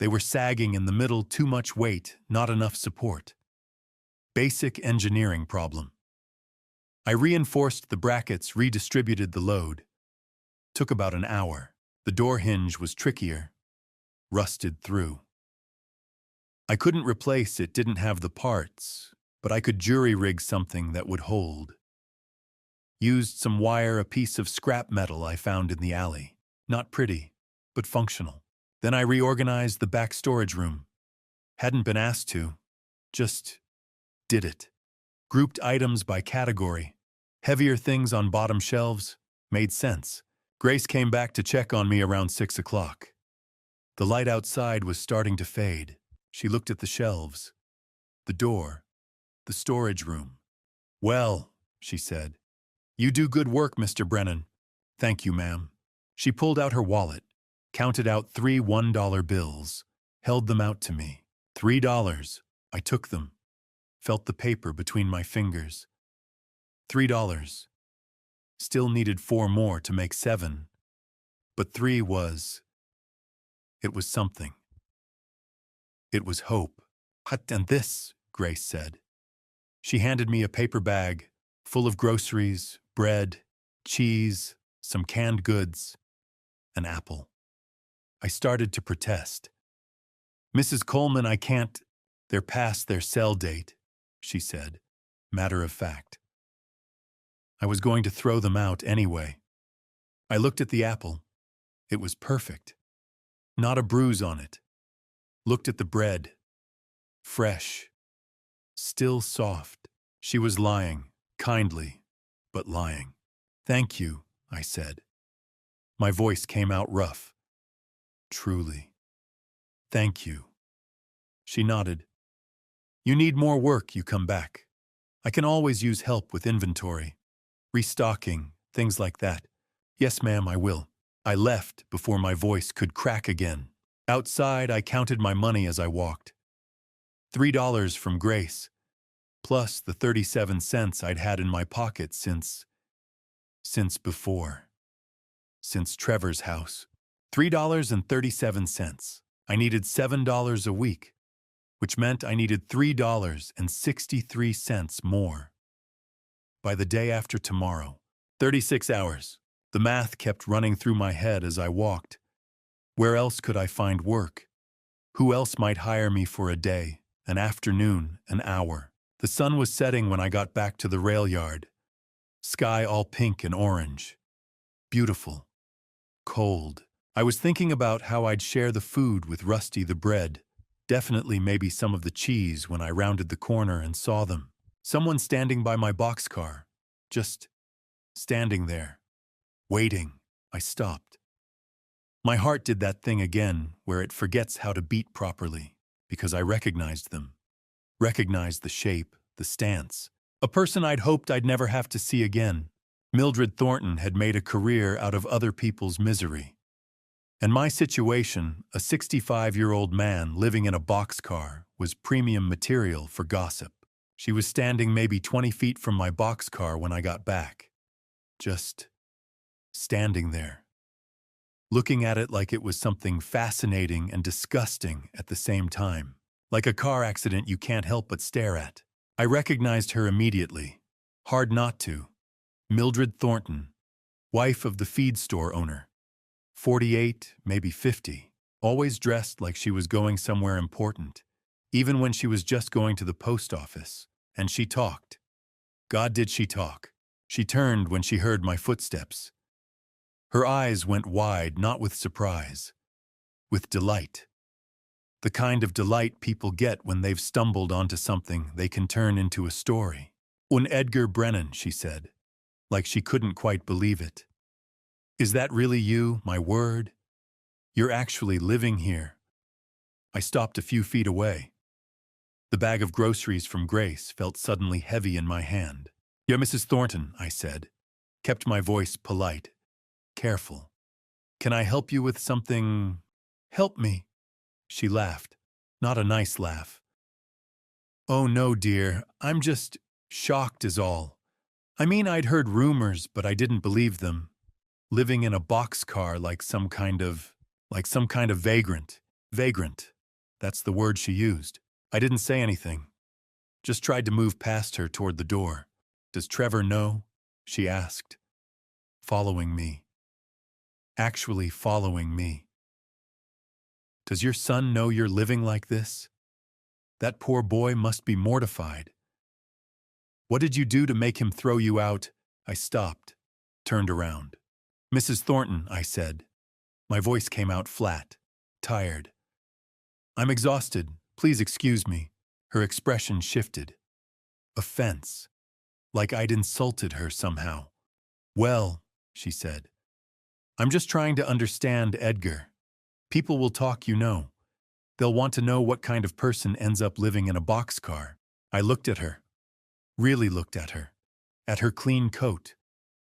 They were sagging in the middle, too much weight, not enough support. Basic engineering problem. I reinforced the brackets, redistributed the load. Took about an hour. The door hinge was trickier. Rusted through. I couldn't replace it, didn't have the parts, but I could jury-rig something that would hold. Used some wire, a piece of scrap metal I found in the alley. Not pretty, but functional. Then I reorganized the back storage room. Hadn't been asked to. Just did it. Grouped items by category. Heavier things on bottom shelves. Made sense. Grace came back to check on me around 6 o'clock. The light outside was starting to fade. She looked at the shelves. The door. The storage room. "Well," she said, "you do good work, Mr. Brennan." "Thank you, ma'am." She pulled out her wallet, counted out 3 $1 bills, held them out to me. $3. I took them. Felt the paper between my fingers. $3. Still needed 4 more to make 7. But 3 was... It was something. It was hope. "And this," Grace said. She handed me a paper bag full of groceries, bread, cheese, some canned goods, an apple. I started to protest. "Mrs. Coleman, I can't. They're past their sell date," she said, matter of fact. I was going to throw them out anyway. I looked at the apple. It was perfect. Not a bruise on it. Looked at the bread. Fresh. Still soft. She was lying, kindly, but lying. "Thank you," I said. My voice came out rough. "Truly. Thank you." She nodded. "You need more work, you come back. I can always use help with inventory. Restocking, things like that." "Yes, ma'am, I will." I left before my voice could crack again. Outside, I counted my money as I walked. $3 from Grace, plus the 37 cents I'd had in my pocket since before. Since Trevor's house. $3.37. I needed $7 a week, which meant I needed $3.63 more. By the day after tomorrow. 36 hours. The math kept running through my head as I walked. Where else could I find work? Who else might hire me for a day, an afternoon, an hour? The sun was setting when I got back to the rail yard. Sky all pink and orange. Beautiful. Cold. I was thinking about how I'd share the food with Rusty, the bread, definitely maybe some of the cheese, when I rounded the corner and saw them. Someone standing by my boxcar. Just standing there. Waiting. I stopped. My heart did that thing again where it forgets how to beat properly, because I recognized them. Recognized the shape, the stance. A person I'd hoped I'd never have to see again. Mildred Thornton had made a career out of other people's misery. And my situation, a 65-year-old man living in a boxcar, was premium material for gossip. She was standing maybe 20 feet from my boxcar when I got back. Just standing there. Looking at it like it was something fascinating and disgusting at the same time. Like a car accident you can't help but stare at. I recognized her immediately. Hard not to. Mildred Thornton, wife of the feed store owner. 48, maybe 50. Always dressed like she was going somewhere important. Even when she was just going to the post office. And she talked. God, did she talk. She turned when she heard my footsteps. Her eyes went wide, not with surprise. With delight. The kind of delight people get when they've stumbled onto something they can turn into a story. "Un Edgar Brennan," she said, like she couldn't quite believe it. "Is that really you, my word? You're actually living here." I stopped a few feet away. The bag of groceries from Grace felt suddenly heavy in my hand. "You're Mrs. Thornton," I said. Kept my voice polite. Careful. "Can I help you with something?" "Help me." She laughed. Not a nice laugh. "Oh no, dear. I'm just shocked is all. I mean, I'd heard rumors, but I didn't believe them. Living in a boxcar like some kind of vagrant. Vagrant. That's the word she used. I didn't say anything. Just tried to move past her toward the door. Does Trevor know? She asked. Following me. Actually following me. Does your son know you're living like this? That poor boy must be mortified. What did you do to make him throw you out? I stopped, turned around. Mrs. Thornton, I said. My voice came out flat, tired. I'm exhausted. Please excuse me. Her expression shifted. Offense. Like I'd insulted her somehow. Well, she said. I'm just trying to understand Edgar. People will talk, you know. They'll want to know what kind of person ends up living in a boxcar. I looked at her. Really looked at her. At her clean coat.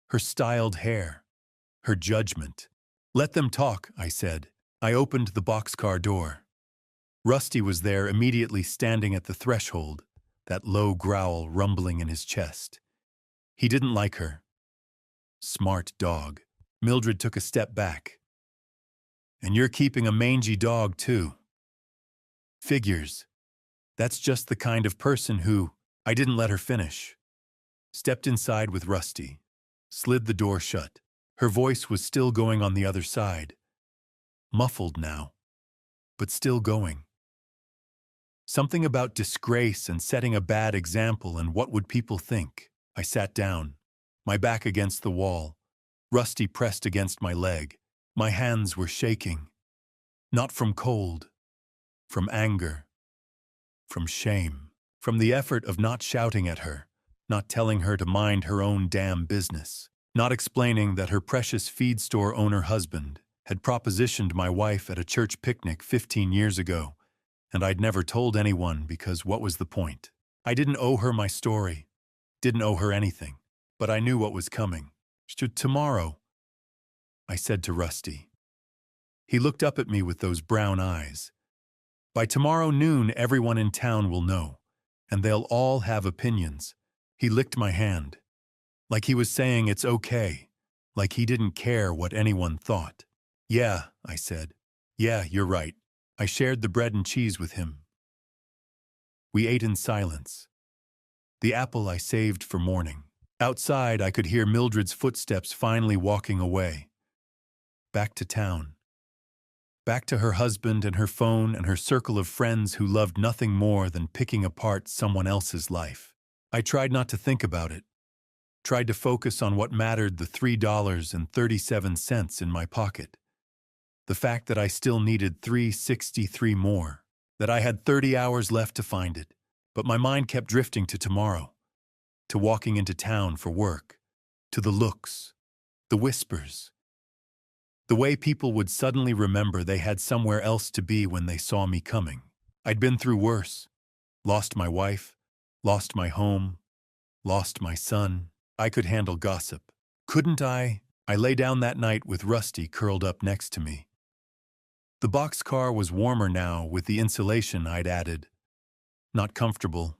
Her styled hair. Her judgment. Let them talk, I said. I opened the boxcar door. Rusty was there immediately standing at the threshold, that low growl rumbling in his chest. He didn't like her. Smart dog. Mildred took a step back. And you're keeping a mangy dog, too. Figures. That's just the kind of person who, I didn't let her finish. Stepped inside with Rusty. Slid the door shut. Her voice was still going on the other side. Muffled now, but still going. Something about disgrace and setting a bad example and what would people think. I sat down, my back against the wall. Rusty pressed against my leg. My hands were shaking. Not from cold, from anger, from shame, from the effort of not shouting at her, not telling her to mind her own damn business, not explaining that her precious feed store owner husband had propositioned my wife at a church picnic 15 years ago, and I'd never told anyone because what was the point? I didn't owe her my story, didn't owe her anything, but I knew what was coming. Tomorrow, I said to Rusty. He looked up at me with those brown eyes. By tomorrow noon, everyone in town will know, and they'll all have opinions. He licked my hand, like he was saying it's okay, like he didn't care what anyone thought. Yeah, I said. Yeah, you're right. I shared the bread and cheese with him. We ate in silence. The apple I saved for morning. Outside, I could hear Mildred's footsteps finally walking away. Back to town. Back to her husband and her phone and her circle of friends who loved nothing more than picking apart someone else's life. I tried not to think about it. Tried to focus on what mattered, the $3.37 in my pocket. The fact that I still needed $3.63 more. That I had 30 hours left to find it. But my mind kept drifting to tomorrow. To walking into town for work. To the looks. The whispers. The way people would suddenly remember they had somewhere else to be when they saw me coming. I'd been through worse. Lost my wife. Lost my home. Lost my son. I could handle gossip. Couldn't I? I lay down that night with Rusty curled up next to me. The boxcar was warmer now with the insulation I'd added. Not comfortable,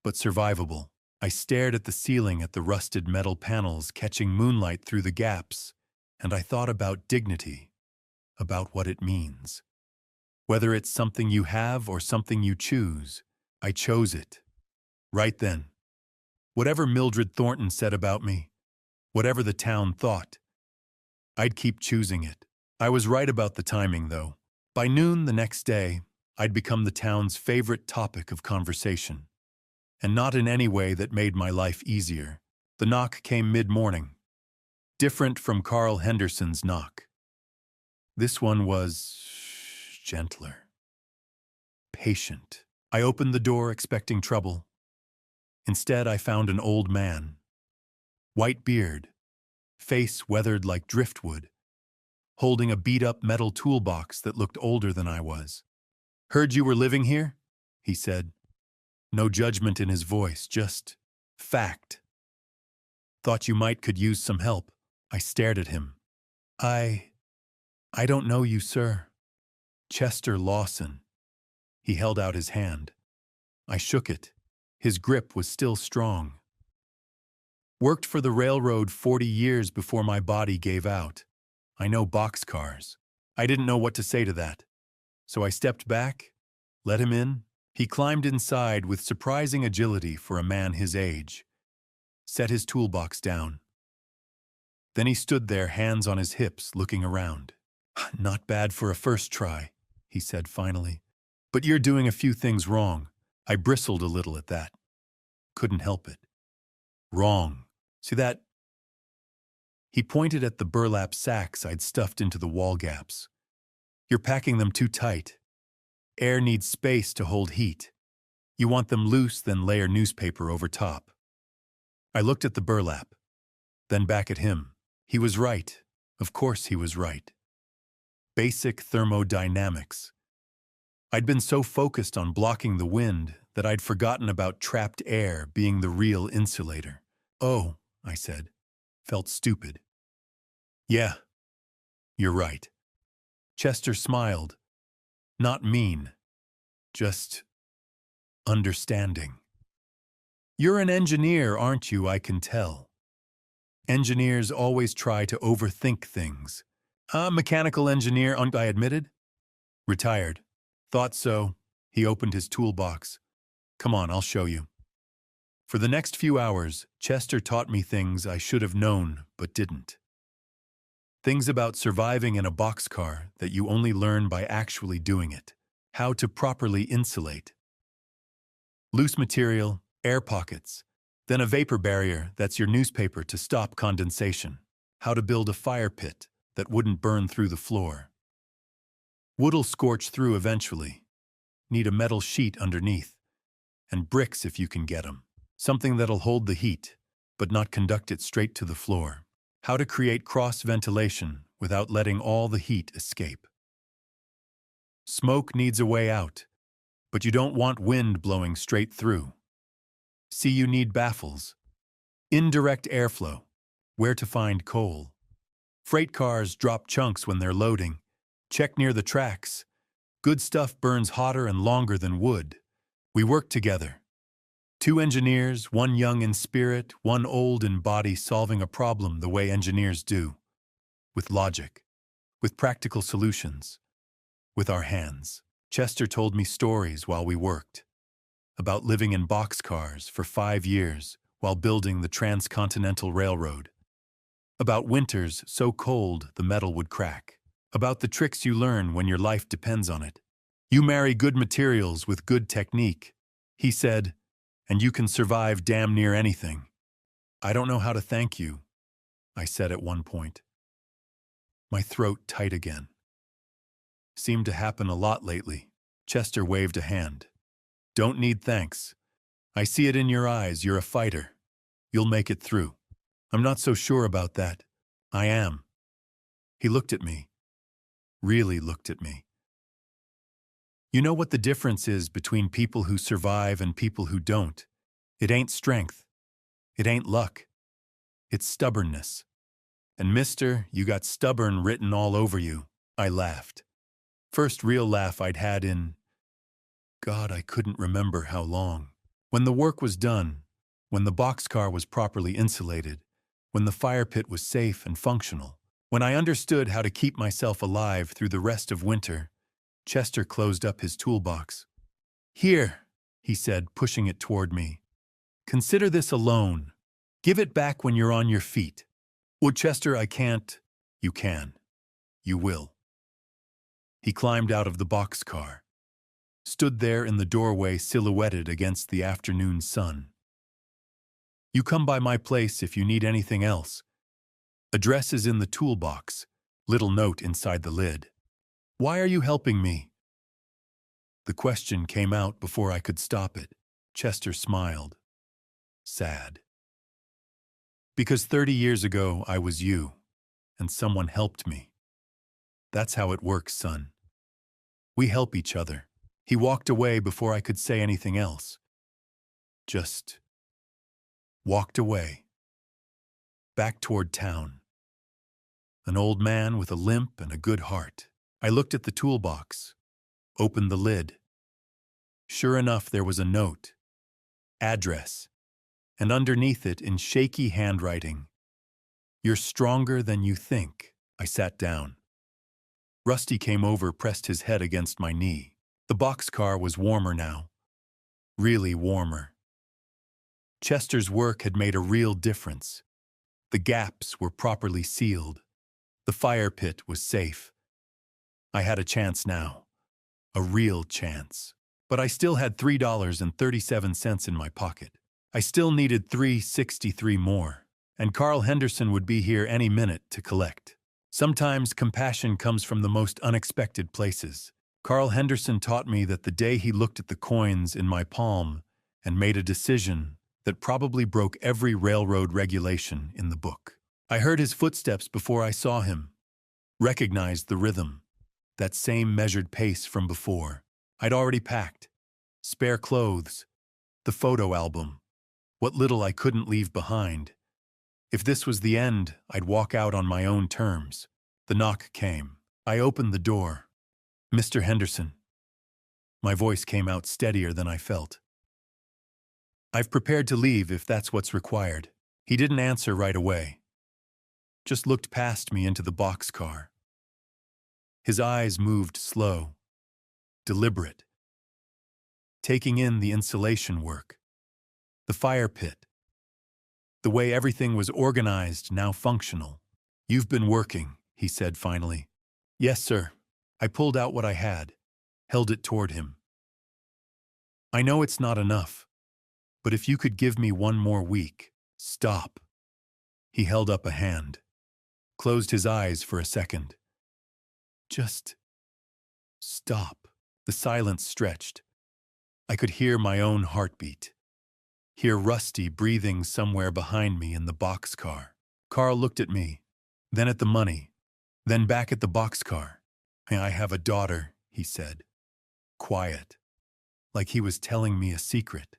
but survivable. I stared at the ceiling at the rusted metal panels catching moonlight through the gaps, and I thought about dignity, about what it means. Whether it's something you have or something you choose, I chose it. Right then. Whatever Mildred Thornton said about me, whatever the town thought, I'd keep choosing it. I was right about the timing, though. By noon the next day, I'd become the town's favorite topic of conversation. And not in any way that made my life easier. The knock came mid-morning. Different from Carl Henderson's knock. This one was gentler. Patient. I opened the door expecting trouble. Instead, I found an old man. White beard. Face weathered like driftwood. Holding a beat-up metal toolbox that looked older than I was. "Heard you were living here?" he said. No judgment in his voice, just fact. "Thought you could use some help." I stared at him. I don't know you, sir." "Chester Lawson." He held out his hand. I shook it. His grip was still strong. Worked for the railroad 40 years before my body gave out. I know boxcars. I didn't know what to say to that. So I stepped back, let him in. He climbed inside with surprising agility for a man his age. Set his toolbox down. Then he stood there, hands on his hips, looking around. "Not bad for a first try," he said finally. "But you're doing a few things wrong." I bristled a little at that. Couldn't help it. Wrong. See that? He pointed at the burlap sacks I'd stuffed into the wall gaps. "You're packing them too tight. Air needs space to hold heat. You want them loose, then layer newspaper over top." I looked at the burlap, then back at him. He was right. Of course he was right. Basic thermodynamics. I'd been so focused on blocking the wind that I'd forgotten about trapped air being the real insulator. "Oh," I said. Felt stupid. "Yeah, you're right." Chester smiled. Not mean. Just understanding. "You're an engineer, aren't you? I can tell." Engineers always try to overthink things. "A mechanical engineer," I admitted. "Retired." "Thought so." He opened his toolbox. "Come on, I'll show you." For the next few hours, Chester taught me things I should have known but didn't. Things about surviving in a boxcar that you only learn by actually doing it. How to properly insulate. Loose material, air pockets, then a vapor barrier that's your newspaper to stop condensation. How to build a fire pit that wouldn't burn through the floor. Wood'll scorch through eventually. Need a metal sheet underneath. And bricks if you can get 'em. Something that'll hold the heat, but not conduct it straight to the floor. How to create cross-ventilation without letting all the heat escape. Smoke needs a way out, but you don't want wind blowing straight through. See, you need baffles. Indirect airflow. Where to find coal. Freight cars drop chunks when they're loading. Check near the tracks. Good stuff burns hotter and longer than wood. We work together. 2 engineers, one young in spirit, one old in body, solving a problem the way engineers do. With logic. With practical solutions. With our hands. Chester told me stories while we worked. About living in boxcars for 5 years while building the Transcontinental Railroad. About winters so cold the metal would crack. About the tricks you learn when your life depends on it. You marry good materials with good technique, he said, and you can survive damn near anything. "I don't know how to thank you," I said at one point. My throat tight again. Seemed to happen a lot lately. Chester waved a hand. "Don't need thanks. I see it in your eyes, you're a fighter. You'll make it through." "I'm not so sure about that." "I am." He looked at me. Really looked at me. "You know what the difference is between people who survive and people who don't? It ain't strength. It ain't luck. It's stubbornness. And mister, you got stubborn written all over you." I laughed. First real laugh I'd had in, God, I couldn't remember how long. When the work was done, when the boxcar was properly insulated, when the fire pit was safe and functional, when I understood how to keep myself alive through the rest of winter, Chester closed up his toolbox. "Here," he said, pushing it toward me. "Consider this a loan. Give it back when you're on your feet." "Oh, Chester, I can't." "You can. You will." He climbed out of the boxcar, stood there in the doorway silhouetted against the afternoon sun. "You come by my place if you need anything else. Address is in the toolbox, little note inside the lid." "Why are you helping me?" The question came out before I could stop it. Chester smiled. Sad. "Because 30 years ago I was you, and someone helped me. That's how it works, son. We help each other." He walked away before I could say anything else. Just walked away. Back toward town. An old man with a limp and a good heart. I looked at the toolbox, opened the lid. Sure enough, there was a note. Address. and underneath it, in shaky handwriting, "You're stronger than you think." I sat down. Rusty came over, pressed his head against my knee. The boxcar was warmer now. Really warmer. Chester's work had made a real difference. The gaps were properly sealed. The fire pit was safe. I had a chance now. A real chance. But I still had $3.37 in my pocket. I still needed $3.63 more. And Carl Henderson would be here any minute to collect. Sometimes compassion comes from the most unexpected places. Carl Henderson taught me that the day he looked at the coins in my palm and made a decision that probably broke every railroad regulation in the book. I heard his footsteps before I saw him, recognized the rhythm, that same measured pace from before. I'd already packed. Spare clothes, the photo album, what little I couldn't leave behind. If this was the end, I'd walk out on my own terms. The knock came. I opened the door. "Mr. Henderson." My voice came out steadier than I felt. "I've prepared to leave if that's what's required." He didn't answer right away. Just looked past me into the boxcar. His eyes moved slow, deliberate, taking in the insulation work, the fire pit, the way everything was organized, now functional. "You've been working," he said finally. "Yes, sir." I pulled out what I had, held it toward him. "I know it's not enough, but if you could give me one more week." "Stop." He held up a hand, closed his eyes for a second. "Just stop." The silence stretched. I could hear my own heartbeat, hear Rusty breathing somewhere behind me in the boxcar. Carl looked at me, then at the money, then back at the boxcar. "I have a daughter," he said, quiet, like he was telling me a secret.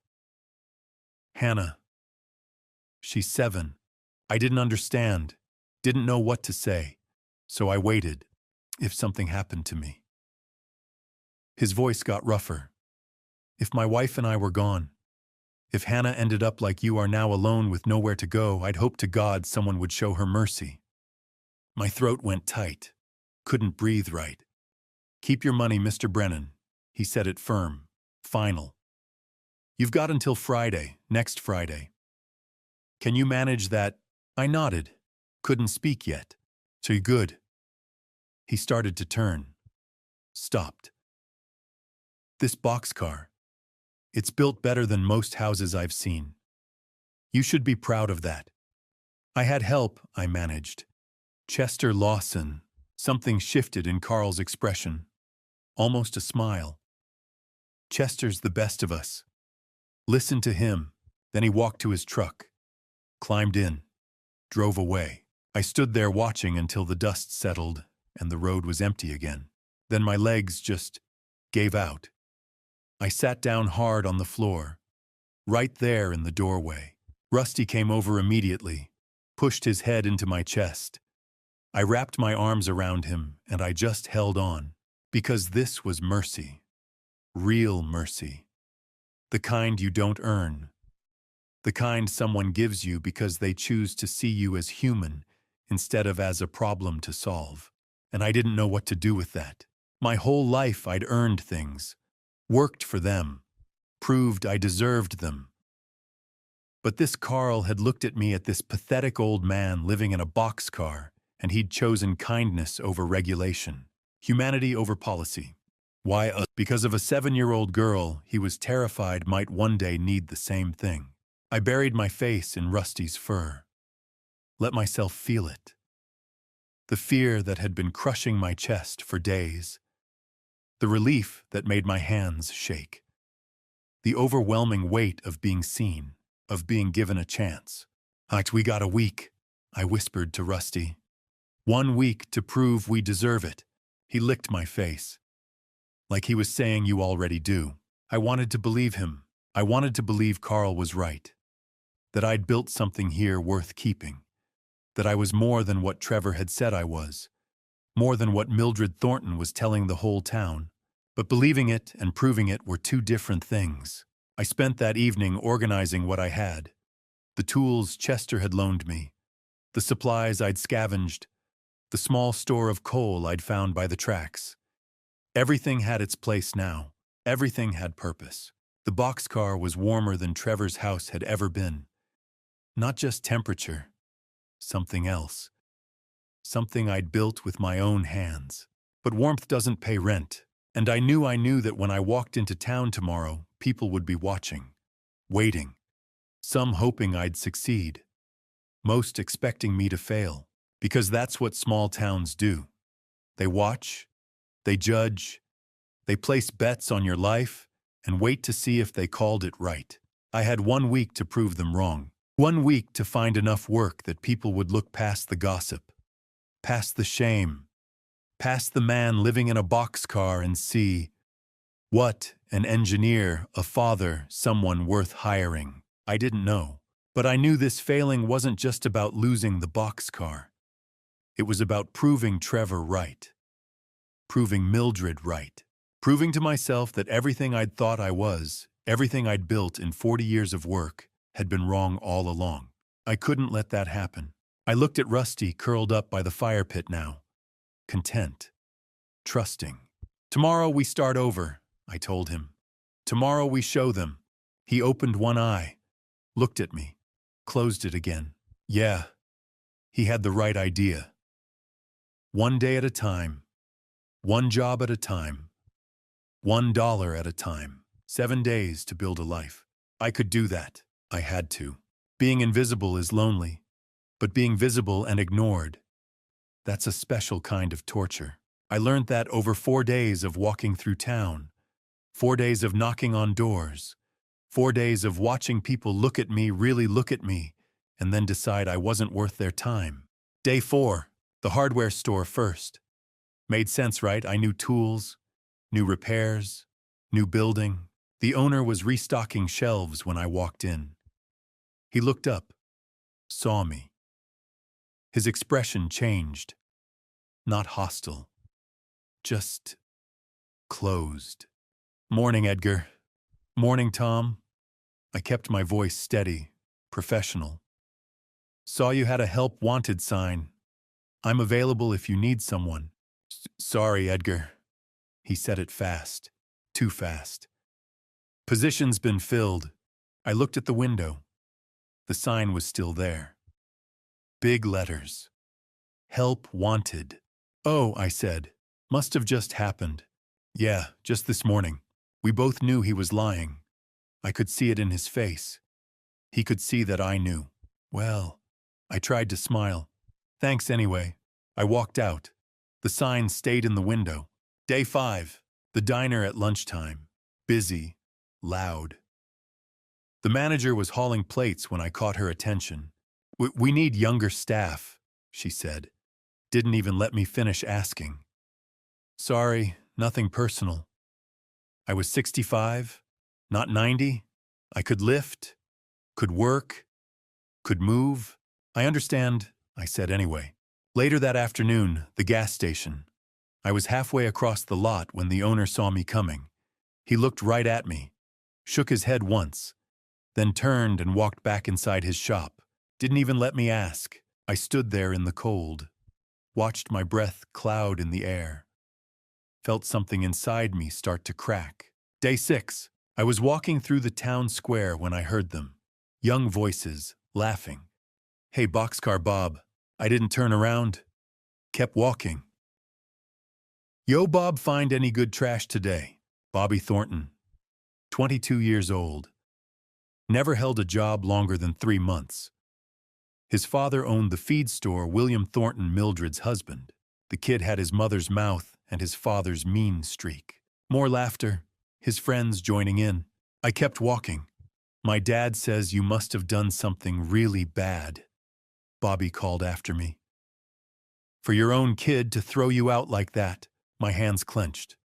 "Hannah. She's 7. I didn't understand, didn't know what to say, so I waited, if something happened to me." His voice got rougher. "If my wife and I were gone, if Hannah ended up like you are now, alone with nowhere to go, I'd hope to God someone would show her mercy." My throat went tight. Couldn't breathe right. "Keep your money, Mr. Brennan." He said it firm, final. "You've got until Friday, next Friday. Can you manage that?" I nodded. Couldn't speak yet. "So you good?" He started to turn. Stopped. "This boxcar, it's built better than most houses I've seen. You should be proud of that." "I had help," I managed. "Chester Lawson." Something shifted in Carl's expression. Almost a smile. "Chester's the best of us. Listen to him." Then he walked to his truck, climbed in, drove away. I stood there watching until the dust settled and the road was empty again. Then my legs just gave out. I sat down hard on the floor, right there in the doorway. Rusty came over immediately, pushed his head into my chest. I wrapped my arms around him and I just held on, because this was mercy. Real mercy. The kind you don't earn. The kind someone gives you because they choose to see you as human instead of as a problem to solve. And I didn't know what to do with that. My whole life I'd earned things, worked for them, proved I deserved them. But this Carl had looked at me, at this pathetic old man living in a boxcar, and he'd chosen kindness over regulation, humanity over policy. Why us? Because of a 7-year-old girl he was terrified might one day need the same thing. I buried my face in Rusty's fur. Let myself feel it. The fear that had been crushing my chest for days. The relief that made my hands shake. The overwhelming weight of being seen, of being given a chance. "We got a week," I whispered to Rusty. "1 week to prove we deserve it." He licked my face, like he was saying, "You already do." I wanted to believe him. I wanted to believe Carl was right. That I'd built something here worth keeping. That I was more than what Trevor had said I was. More than what Mildred Thornton was telling the whole town. But believing it and proving it were two different things. I spent that evening organizing what I had. The tools Chester had loaned me, the supplies I'd scavenged, the small store of coal I'd found by the tracks. Everything had its place now. Everything had purpose. The boxcar was warmer than Trevor's house had ever been. Not just temperature, something else. Something I'd built with my own hands. But warmth doesn't pay rent, and I knew that when I walked into town tomorrow, people would be watching, waiting, some hoping I'd succeed, most expecting me to fail, because that's what small towns do. They watch, they judge, they place bets on your life, and wait to see if they called it right. I had 1 week to prove them wrong. 1 week to find enough work that people would look past the gossip, past the shame, past the man living in a boxcar and see, what, an engineer, a father, someone worth hiring. I didn't know, but I knew this failing wasn't just about losing the boxcar. It was about proving Trevor right, proving Mildred right, proving to myself that everything I'd thought I was, everything I'd built in 40 years of work, had been wrong all along. I couldn't let that happen. I looked at Rusty curled up by the fire pit now, content, trusting. Tomorrow we start over, I told him. Tomorrow we show them. He opened one eye, looked at me, closed it again. Yeah, he had the right idea. 1 day at a time, 1 job at a time, $1 at a time, 7 days to build a life. I could do that. I had to. Being invisible is lonely, but being visible and ignored, that's a special kind of torture. I learned that over 4 days of walking through town, 4 days of knocking on doors, 4 days of watching people look at me, really look at me, and then decide I wasn't worth their time. Day 4, the hardware store first. Made sense, right? I knew tools, new repairs, new building. The owner was restocking shelves when I walked in. He looked up, saw me. His expression changed. Not hostile, just closed. Morning, Edgar. Morning, Tom. I kept my voice steady, professional. Saw you had a help wanted sign. I'm available if you need someone. Sorry, Edgar. He said it fast, too fast. Position's been filled. I looked at the window. The sign was still there. Big letters. Help wanted. Oh, I said. Must have just happened. Yeah, just this morning. We both knew he was lying. I could see it in his face. He could see that I knew. Well, I tried to smile. Thanks anyway. I walked out. The sign stayed in the window. Day 5. The diner at lunchtime. Busy. Loud. The manager was hauling plates when I caught her attention. We need younger staff, she said. Didn't even let me finish asking. Sorry, nothing personal. I was 65, not 90. I could lift, could work, could move. I understand, I said anyway. Later that afternoon, the gas station. I was halfway across the lot when the owner saw me coming. He looked right at me, shook his head once, then turned and walked back inside his shop. Didn't even let me ask. I stood there in the cold, watched my breath cloud in the air, felt something inside me start to crack. Day 6. I was walking through the town square when I heard them. Young voices, laughing. Hey, Boxcar Bob. I didn't turn around. Kept walking. Yo, Bob, find any good trash today? Bobby Thornton, 22 years old. Never held a job longer than 3 months. His father owned the feed store William Thornton, Mildred's husband. The kid had his mother's mouth and his father's mean streak. More laughter, his friends joining in. I kept walking. My dad says you must have done something really bad, Bobby called after me. For your own kid to throw you out like that. My hands clenched.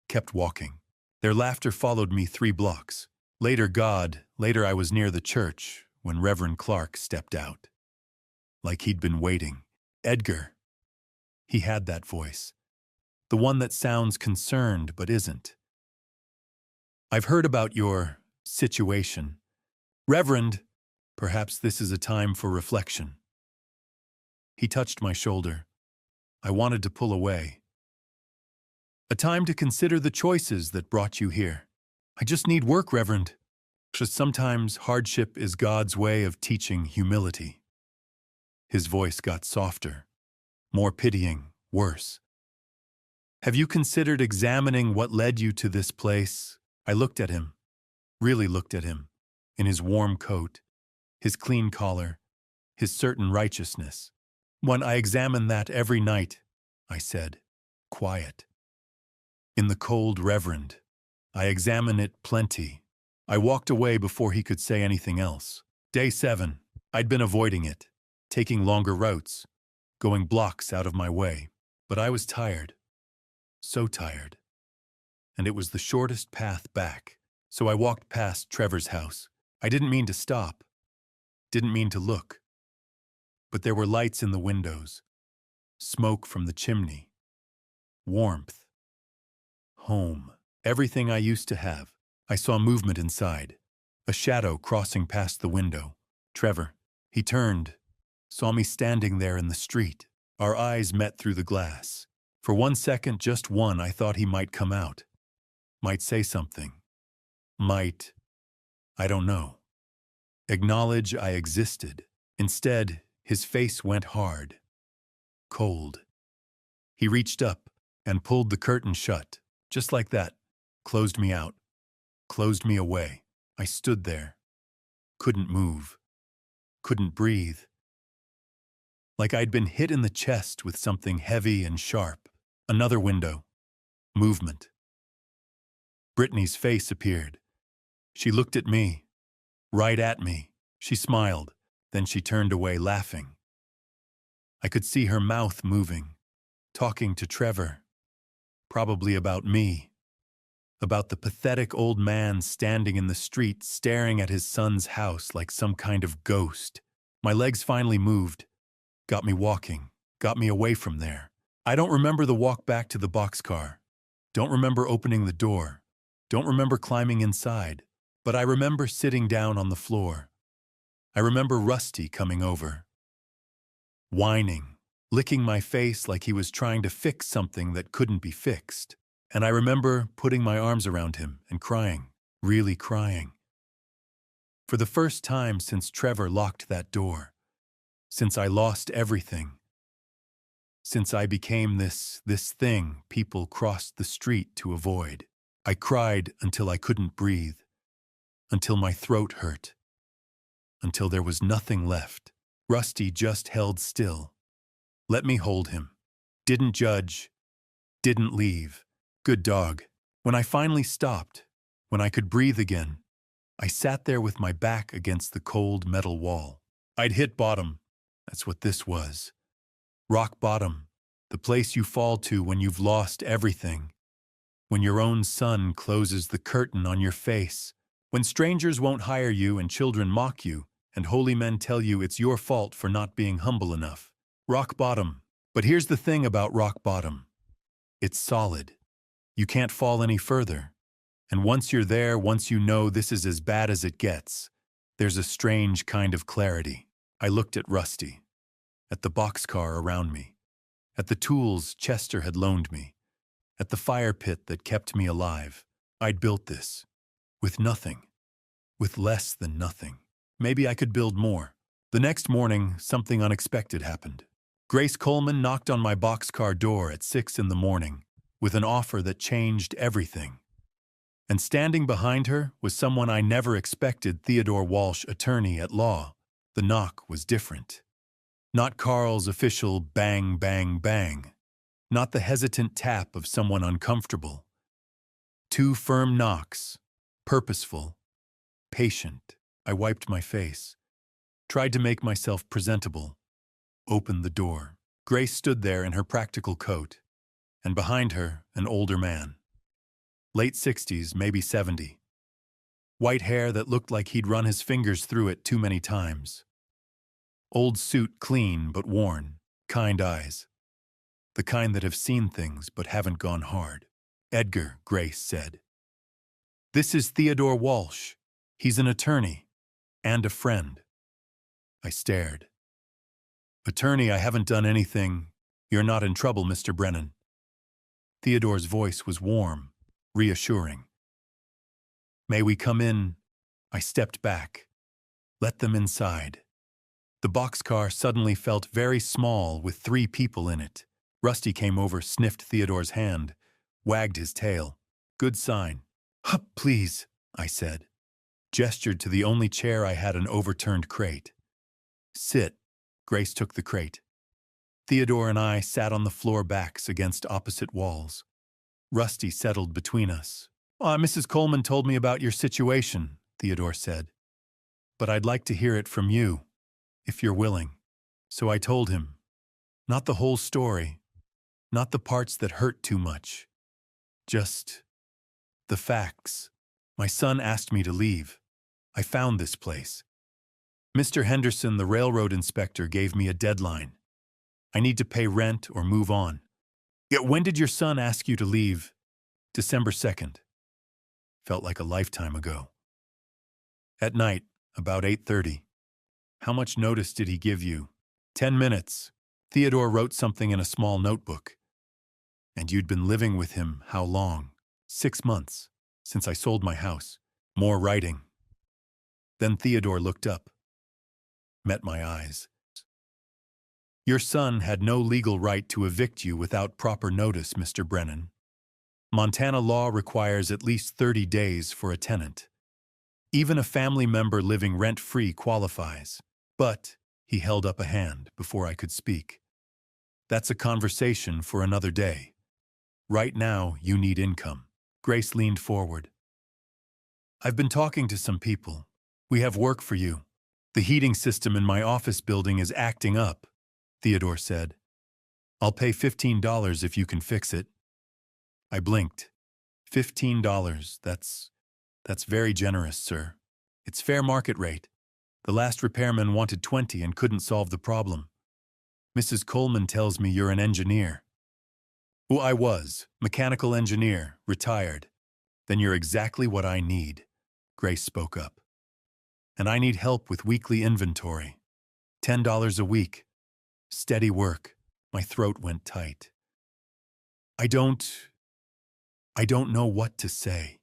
Kept walking. Their laughter followed me 3 blocks. Later I was near the church when Reverend Clark stepped out. Like he'd been waiting. Edgar. He had that voice. The one that sounds concerned but isn't. I've heard about your situation. Reverend, Perhaps this is a time for reflection. He touched my shoulder. I wanted to pull away. A time to consider the choices that brought you here. I just need work, Reverend. Just sometimes hardship is God's way of teaching humility. His voice got softer, more pitying, worse. Have you considered examining what led you to this place? I looked at him, really looked at him, in his warm coat, his clean collar, his certain righteousness. When I examine that every night, I said, quiet. In the cold, Reverend, I examine it plenty. I walked away before he could say anything else. Day 7, I'd been avoiding it, taking longer routes, going blocks out of my way. But I was tired, so tired. And it was the shortest path back, so I walked past Trevor's house. I didn't mean to stop, didn't mean to look. But there were lights in the windows, smoke from the chimney, warmth, home, everything I used to have. I saw movement inside, a shadow crossing past the window. Trevor, he turned, saw me standing there in the street. Our eyes met through the glass. For 1 second, just one, I thought he might come out, might say something, might, I don't know, acknowledge I existed. Instead, his face went hard, cold. He reached up and pulled the curtain shut, just like that, closed me out, closed me away. I stood there, couldn't move, couldn't breathe, like I'd been hit in the chest with something heavy and sharp. Another window, movement. Brittany's face appeared. She looked at me, right at me. She smiled, then she turned away laughing. I could see her mouth moving, talking to Trevor, probably about me, about the pathetic old man standing in the street staring at his son's house like some kind of ghost. My legs finally moved, got me walking, got me away from there. I don't remember the walk back to the boxcar, don't remember opening the door, don't remember climbing inside, but I remember sitting down on the floor. I remember Rusty coming over, whining, licking my face like he was trying to fix something that couldn't be fixed. And I remember putting my arms around him and crying, really crying. For the first time since Trevor locked that door, since I lost everything, since I became this thing people crossed the street to avoid, I cried until I couldn't breathe, until my throat hurt, until there was nothing left. Rusty just held still, let me hold him, didn't judge, didn't leave. Good dog. When I finally stopped, when I could breathe again, I sat there with my back against the cold metal wall. I'd hit bottom. That's what this was. Rock bottom, the place you fall to when you've lost everything, when your own son closes the curtain on your face, when strangers won't hire you and children mock you, and holy men tell you it's your fault for not being humble enough. Rock bottom. But here's the thing about rock bottom. It's solid. You can't fall any further. And once you're there, once you know this is as bad as it gets, there's a strange kind of clarity. I looked at Rusty, at the boxcar around me, at the tools Chester had loaned me, at the fire pit that kept me alive. I'd built this, with nothing, with less than nothing. Maybe I could build more. The next morning, something unexpected happened. Grace Coleman knocked on my boxcar door at 6 in the morning with an offer that changed everything. And standing behind her was someone I never expected, Theodore Walsh, attorney at law. The knock was different. Not Carl's official bang, bang, bang. Not the hesitant tap of someone uncomfortable. 2 firm knocks, purposeful, patient. I wiped my face, tried to make myself presentable, opened the door. Grace stood there in her practical coat, and behind her, an older man. Late 60s, maybe 70. White hair that looked like he'd run his fingers through it too many times. Old suit clean but worn, kind eyes. The kind that have seen things but haven't gone hard. Edgar, Grace said. This is Theodore Walsh. He's an attorney and a friend. I stared. Attorney, I haven't done anything. You're not in trouble, Mr. Brennan. Theodore's voice was warm, reassuring. May we come in? I stepped back. Let them inside. The boxcar suddenly felt very small with 3 people in it. Rusty came over, sniffed Theodore's hand, wagged his tail. Good sign. Hup, please, I said. Gestured to the only chair I had, an overturned crate. Sit. Grace took the crate. Theodore and I sat on the floor, backs against opposite walls. Rusty settled between us. Mrs. Coleman told me about your situation, Theodore said. But I'd like to hear it from you, if you're willing. So I told him. Not the whole story. Not the parts that hurt too much. Just the facts. My son asked me to leave. I found this place. Mr. Henderson, the railroad inspector, gave me a deadline. I need to pay rent or move on. When did your son ask you to leave? December 2nd. Felt like a lifetime ago. At night, about 8:30. How much notice did he give you? 10 minutes. Theodore wrote something in a small notebook. And you'd been living with him how long? 6 months, since I sold my house. More writing. Then Theodore looked up. Met my eyes. Your son had no legal right to evict you without proper notice, Mr. Brennan. Montana law requires at least 30 days for a tenant. Even a family member living rent-free qualifies. But he held up a hand before I could speak. That's a conversation for another day. Right now, you need income. Grace leaned forward. I've been talking to some people. We have work for you. The heating system in my office building is acting up, Theodore said. I'll pay $15 if you can fix it. I blinked. $15, that's very generous, sir. It's fair market rate. The last repairman wanted 20 and couldn't solve the problem. Mrs. Coleman tells me you're an engineer. Oh, I was. Mechanical engineer, retired. Then you're exactly what I need, Grace spoke up. And I need help with weekly inventory. $10 a week. Steady work. My throat went tight. I don't know what to say.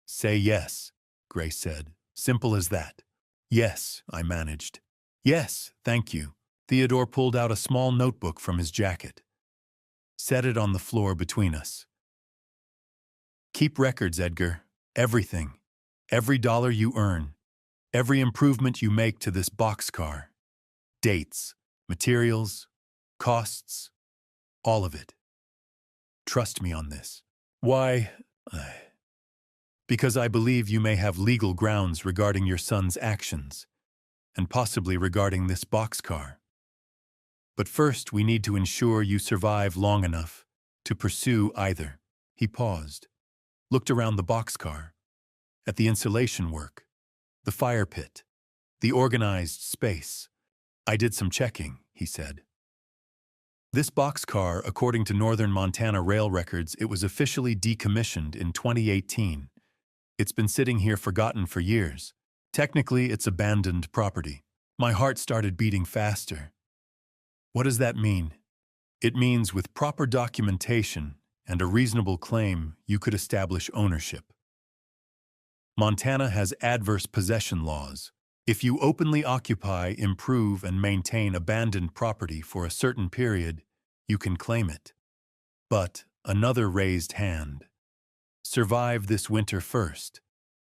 Say yes, Grace said. Simple as that. Yes, I managed. Yes, thank you. Theodore pulled out a small notebook from his jacket. Set it on the floor between us. Keep records, Edgar. Everything. Every dollar you earn. Every improvement you make to this boxcar. Dates, materials, costs, all of it. Trust me on this. Why? Because I believe you may have legal grounds regarding your son's actions, and possibly regarding this boxcar. But first, we need to ensure you survive long enough to pursue either. He paused, looked around the boxcar, at the insulation work, the fire pit, the organized space. I did some checking, he said. This boxcar, according to Northern Montana rail records, it was officially decommissioned in 2018. It's been sitting here forgotten for years. Technically, it's abandoned property. My heart started beating faster. What does that mean? It means with proper documentation and a reasonable claim, you could establish ownership. Montana has adverse possession laws. If you openly occupy, improve, and maintain abandoned property for a certain period, you can claim it. But another raised hand. Survive this winter first.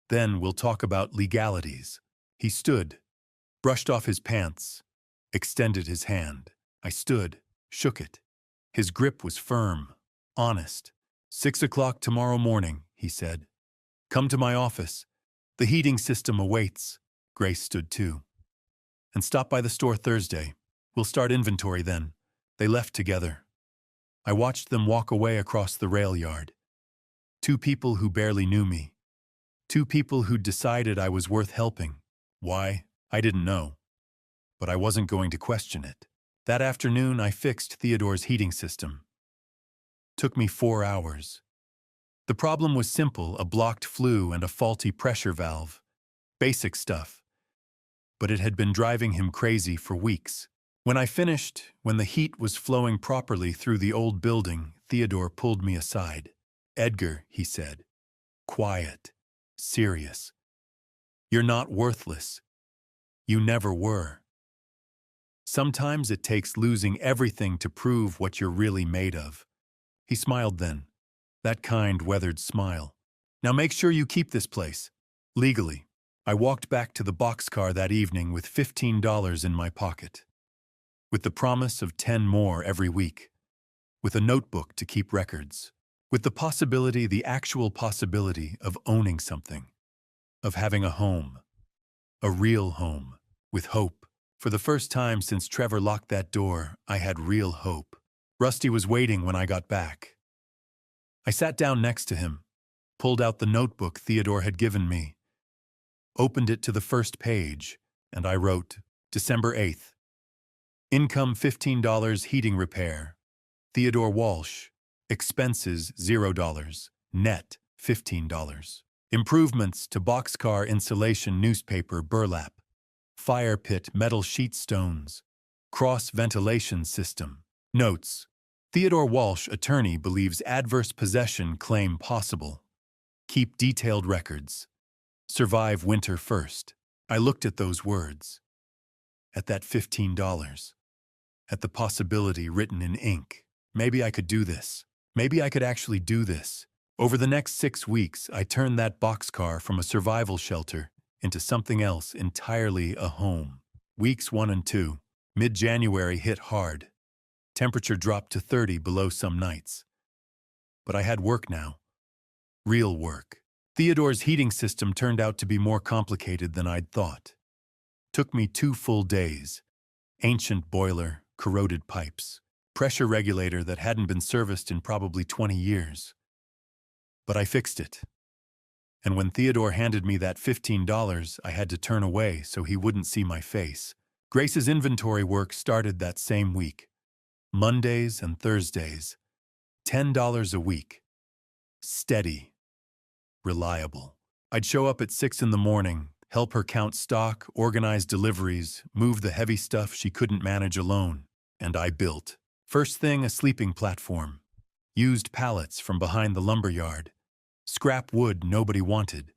Then we'll talk about legalities. He stood, brushed off his pants, extended his hand. I stood, shook it. His grip was firm, honest. 6 o'clock tomorrow morning, he said. Come to my office. The heating system awaits. Grace stood too. And stop by the store Thursday. We'll start inventory then. They left together. I watched them walk away across the rail yard. 2 people who barely knew me. 2 people who'd decided I was worth helping. Why? I didn't know. But I wasn't going to question it. That afternoon, I fixed Theodore's heating system. Took me 4 hours. The problem was simple, a blocked flue and a faulty pressure valve. Basic stuff. but it had been driving him crazy for weeks. When I finished, when the heat was flowing properly through the old building, Theodore pulled me aside. "Edgar," he said, quiet, serious. "You're not worthless. You never were. Sometimes it takes losing everything to prove what you're really made of." He smiled then, that kind, weathered smile. "Now make sure you keep this place. Legally." I walked back to the boxcar that evening with $15 in my pocket, with the promise of 10 more every week, with a notebook to keep records, with the actual possibility of owning something, of having a home, a real home, with hope. For the first time since Trevor locked that door, I had real hope. Rusty was waiting when I got back. I sat down next to him, pulled out the notebook Theodore had given me, opened it to the first page, and I wrote, December 8th. Income $15, heating repair. Theodore Walsh. Expenses $0. Net $15. Improvements to boxcar insulation newspaper burlap. Fire pit metal sheet stones. Cross ventilation system. Notes. Theodore Walsh, attorney, believes adverse possession claim possible. Keep detailed records. Survive winter first. I looked at those words. At that $15. At the possibility written in ink. Maybe I could do this. Maybe I could actually do this. Over the next 6 weeks, I turned that boxcar from a survival shelter into something else entirely, a home. Weeks 1 and 2, mid-January hit hard. Temperature dropped to 30 below some nights. But I had work now. Real work. Theodore's heating system turned out to be more complicated than I'd thought. Took me 2 full days. Ancient boiler, corroded pipes, pressure regulator that hadn't been serviced in probably 20 years. But I fixed it. And when Theodore handed me that $15, I had to turn away so he wouldn't see my face. Grace's inventory work started that same week. Mondays and Thursdays. $10 a week. Steady. Reliable. I'd show up at 6 in the morning, help her count stock, organize deliveries, move the heavy stuff she couldn't manage alone. And I built. First thing, a sleeping platform. Used pallets from behind the lumberyard. Scrap wood nobody wanted.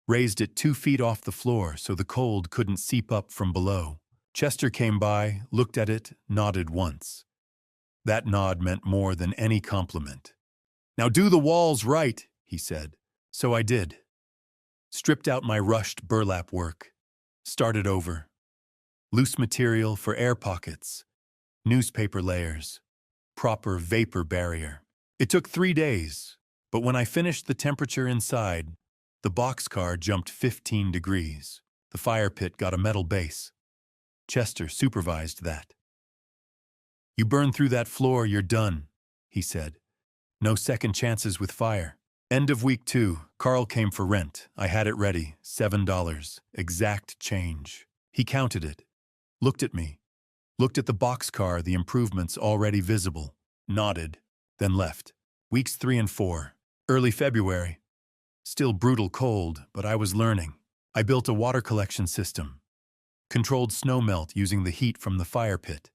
Raised it 2 feet off the floor so the cold couldn't seep up from below. Chester came by, looked at it, nodded once. That nod meant more than any compliment. "Now do the walls right," he said. So I did. Stripped out my rushed burlap work. Started over. Loose material for air pockets. Newspaper layers. Proper vapor barrier. It took 3 days, but when I finished, the temperature inside, the boxcar jumped 15 degrees. The fire pit got a metal base. Chester supervised that. "You burn through that floor, you're done," he said. "No second chances with fire." End of week 2, Carl came for rent. I had it ready, $7, exact change. He counted it, looked at me, looked at the boxcar, the improvements already visible, nodded, then left. Weeks 3 and 4, early February. Still brutal cold, but I was learning. I built a water collection system. Controlled snow melt using the heat from the fire pit.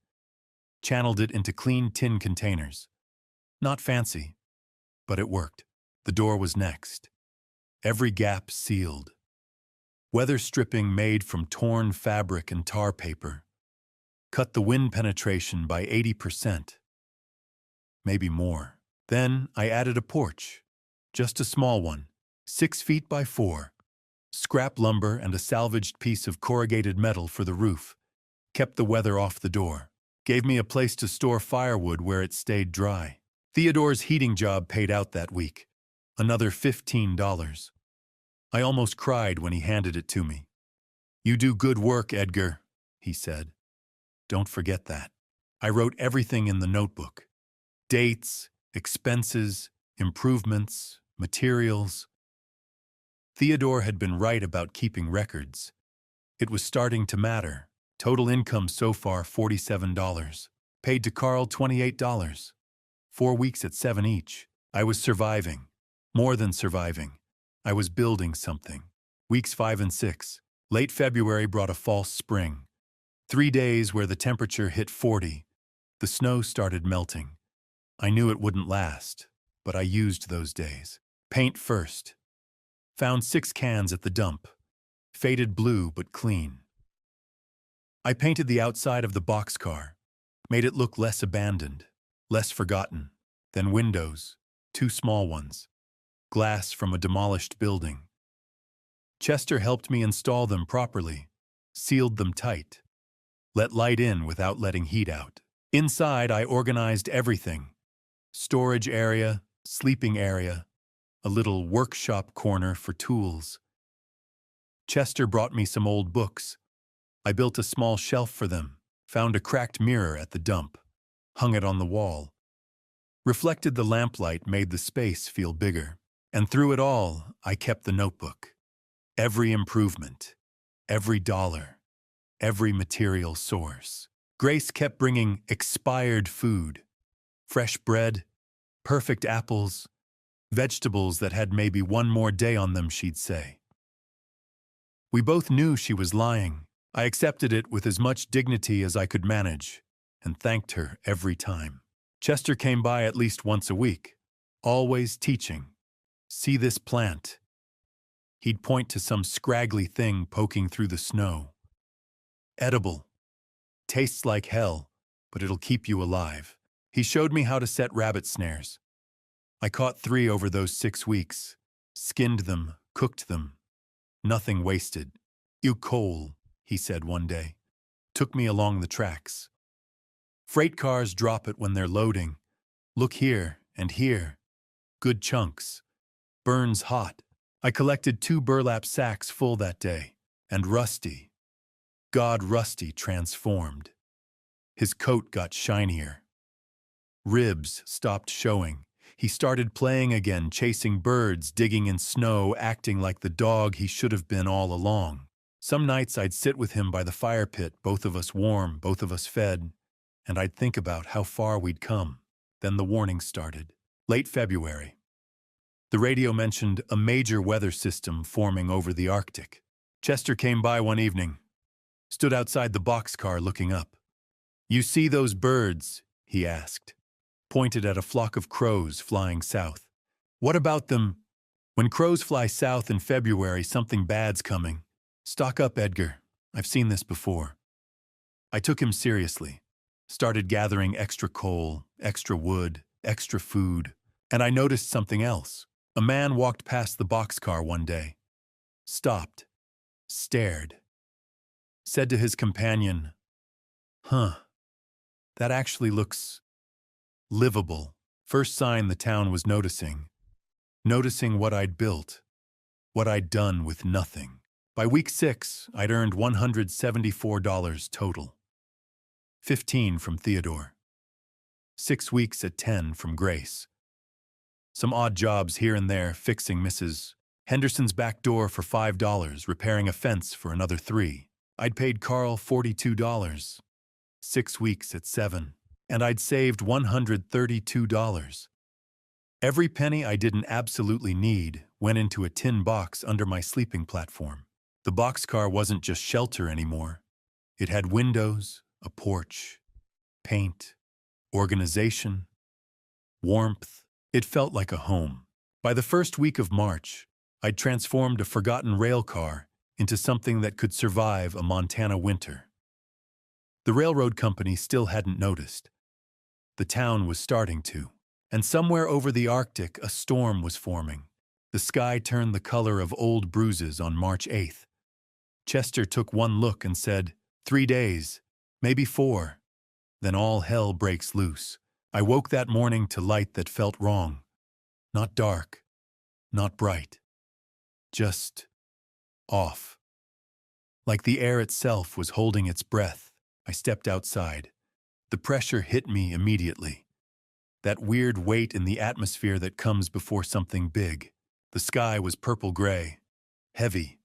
Channeled it into clean tin containers. Not fancy, but it worked. The door was next. Every gap sealed. Weather stripping made from torn fabric and tar paper. Cut the wind penetration by 80%. Maybe more. Then I added a porch. Just a small one, 6 feet by 4. Scrap lumber and a salvaged piece of corrugated metal for the roof. Kept the weather off the door. Gave me a place to store firewood where it stayed dry. Theodore's heating job paid out that week. Another $15. I almost cried when he handed it to me. "You do good work, Edgar," he said. "Don't forget that." I wrote everything in the notebook. Dates, expenses, improvements, materials. Theodore had been right about keeping records. It was starting to matter. Total income so far, $47. Paid to Carl, $28. 4 weeks at 7 each. I was surviving. More than surviving. I was building something. Weeks 5 and 6. Late February brought a false spring. 3 days where the temperature hit 40. The snow started melting. I knew it wouldn't last, but I used those days. Paint first. Found 6 cans at the dump. Faded blue but clean. I painted the outside of the boxcar. Made it look less abandoned, less forgotten. Then windows, 2 small ones. Glass from a demolished building. Chester helped me install them properly, sealed them tight. Let light in without letting heat out. Inside, I organized everything. Storage area, sleeping area, a little workshop corner for tools. Chester brought me some old books. I built a small shelf for them, found a cracked mirror at the dump, hung it on the wall. Reflected the lamplight made the space feel bigger. And through it all, I kept the notebook. Every improvement, every dollar, every material source. Grace kept bringing expired food, fresh bread, perfect apples, vegetables that had maybe one more day on them, she'd say. We both knew she was lying. I accepted it with as much dignity as I could manage, and thanked her every time. Chester came by at least once a week, always teaching. See this plant. He'd point to some scraggly thing poking through the snow. Edible. Tastes like hell, but it'll keep you alive. He showed me how to set rabbit snares. I caught 3 over those 6 weeks. Skinned them, cooked them. Nothing wasted. You coal, he said one day. Took me along the tracks. Freight cars drop it when they're loading. Look here and here. Good chunks. Burns hot. I collected 2 burlap sacks full that day. And Rusty. God, Rusty transformed. His coat got shinier. Ribs stopped showing. He started playing again, chasing birds, digging in snow, acting like the dog he should have been all along. Some nights I'd sit with him by the fire pit, both of us warm, both of us fed, and I'd think about how far we'd come. Then the warning started. Late February. The radio mentioned a major weather system forming over the Arctic. Chester came by one evening. Stood outside the boxcar looking up. "You see those birds?" he asked. Pointed at a flock of crows flying south. "What about them? When crows fly south in February, something bad's coming. Stock up, Edgar. I've seen this before." I took him seriously. Started gathering extra coal, extra wood, extra food. And I noticed something else. A man walked past the boxcar one day. Stopped. Stared. Said to his companion, "Huh, that actually looks livable." First sign the town was noticing. Noticing what I'd built. What I'd done with nothing. By week 6, I'd earned $174 total. 15 from Theodore. 6 weeks at 10 from Grace. Some odd jobs here and there, fixing Mrs. Henderson's back door for $5, repairing a fence for another $3. I'd paid Carl $42. 6 weeks at 7. And I'd saved $132. Every penny I didn't absolutely need went into a tin box under my sleeping platform. The boxcar wasn't just shelter anymore. It had windows, a porch, paint, organization, warmth. It felt like a home. By the first week of March, I'd transformed a forgotten rail car into something that could survive a Montana winter. The railroad company still hadn't noticed. The town was starting to. And somewhere over the Arctic, a storm was forming. The sky turned the color of old bruises on March 8th. Chester took one look and said, 3 days, maybe 4. Then all hell breaks loose. I woke that morning to light that felt wrong. Not dark, not bright. Just off. Like the air itself was holding its breath, I stepped outside. The pressure hit me immediately. That weird weight in the atmosphere that comes before something big. The sky was purple-gray, heavy,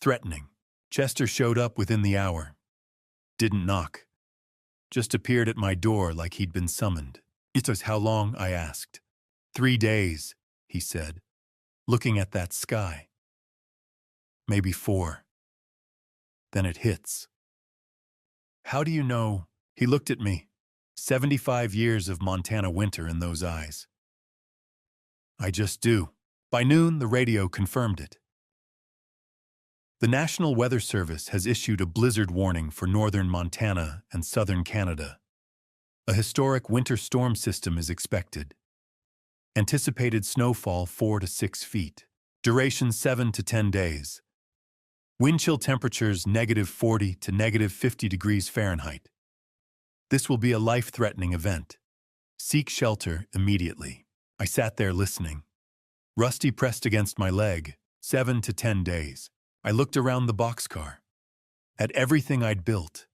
threatening. Chester showed up within the hour. Didn't knock. Just appeared at my door like he'd been summoned. "It was how long?" I asked. 3 days, he said, looking at that sky. Maybe 4. Then it hits. How do you know? He looked at me. 75 years of Montana winter in those eyes. I just do. By noon, the radio confirmed it. The National Weather Service has issued a blizzard warning for northern Montana and southern Canada. A historic winter storm system is expected. Anticipated snowfall 4 to 6 feet. Duration 7 to 10 days. Wind chill temperatures -40 to -50 degrees Fahrenheit. This will be a life-threatening event. Seek shelter immediately. I sat there listening. Rusty pressed against my leg. 7 to 10 days. I looked around the boxcar. At everything I'd built.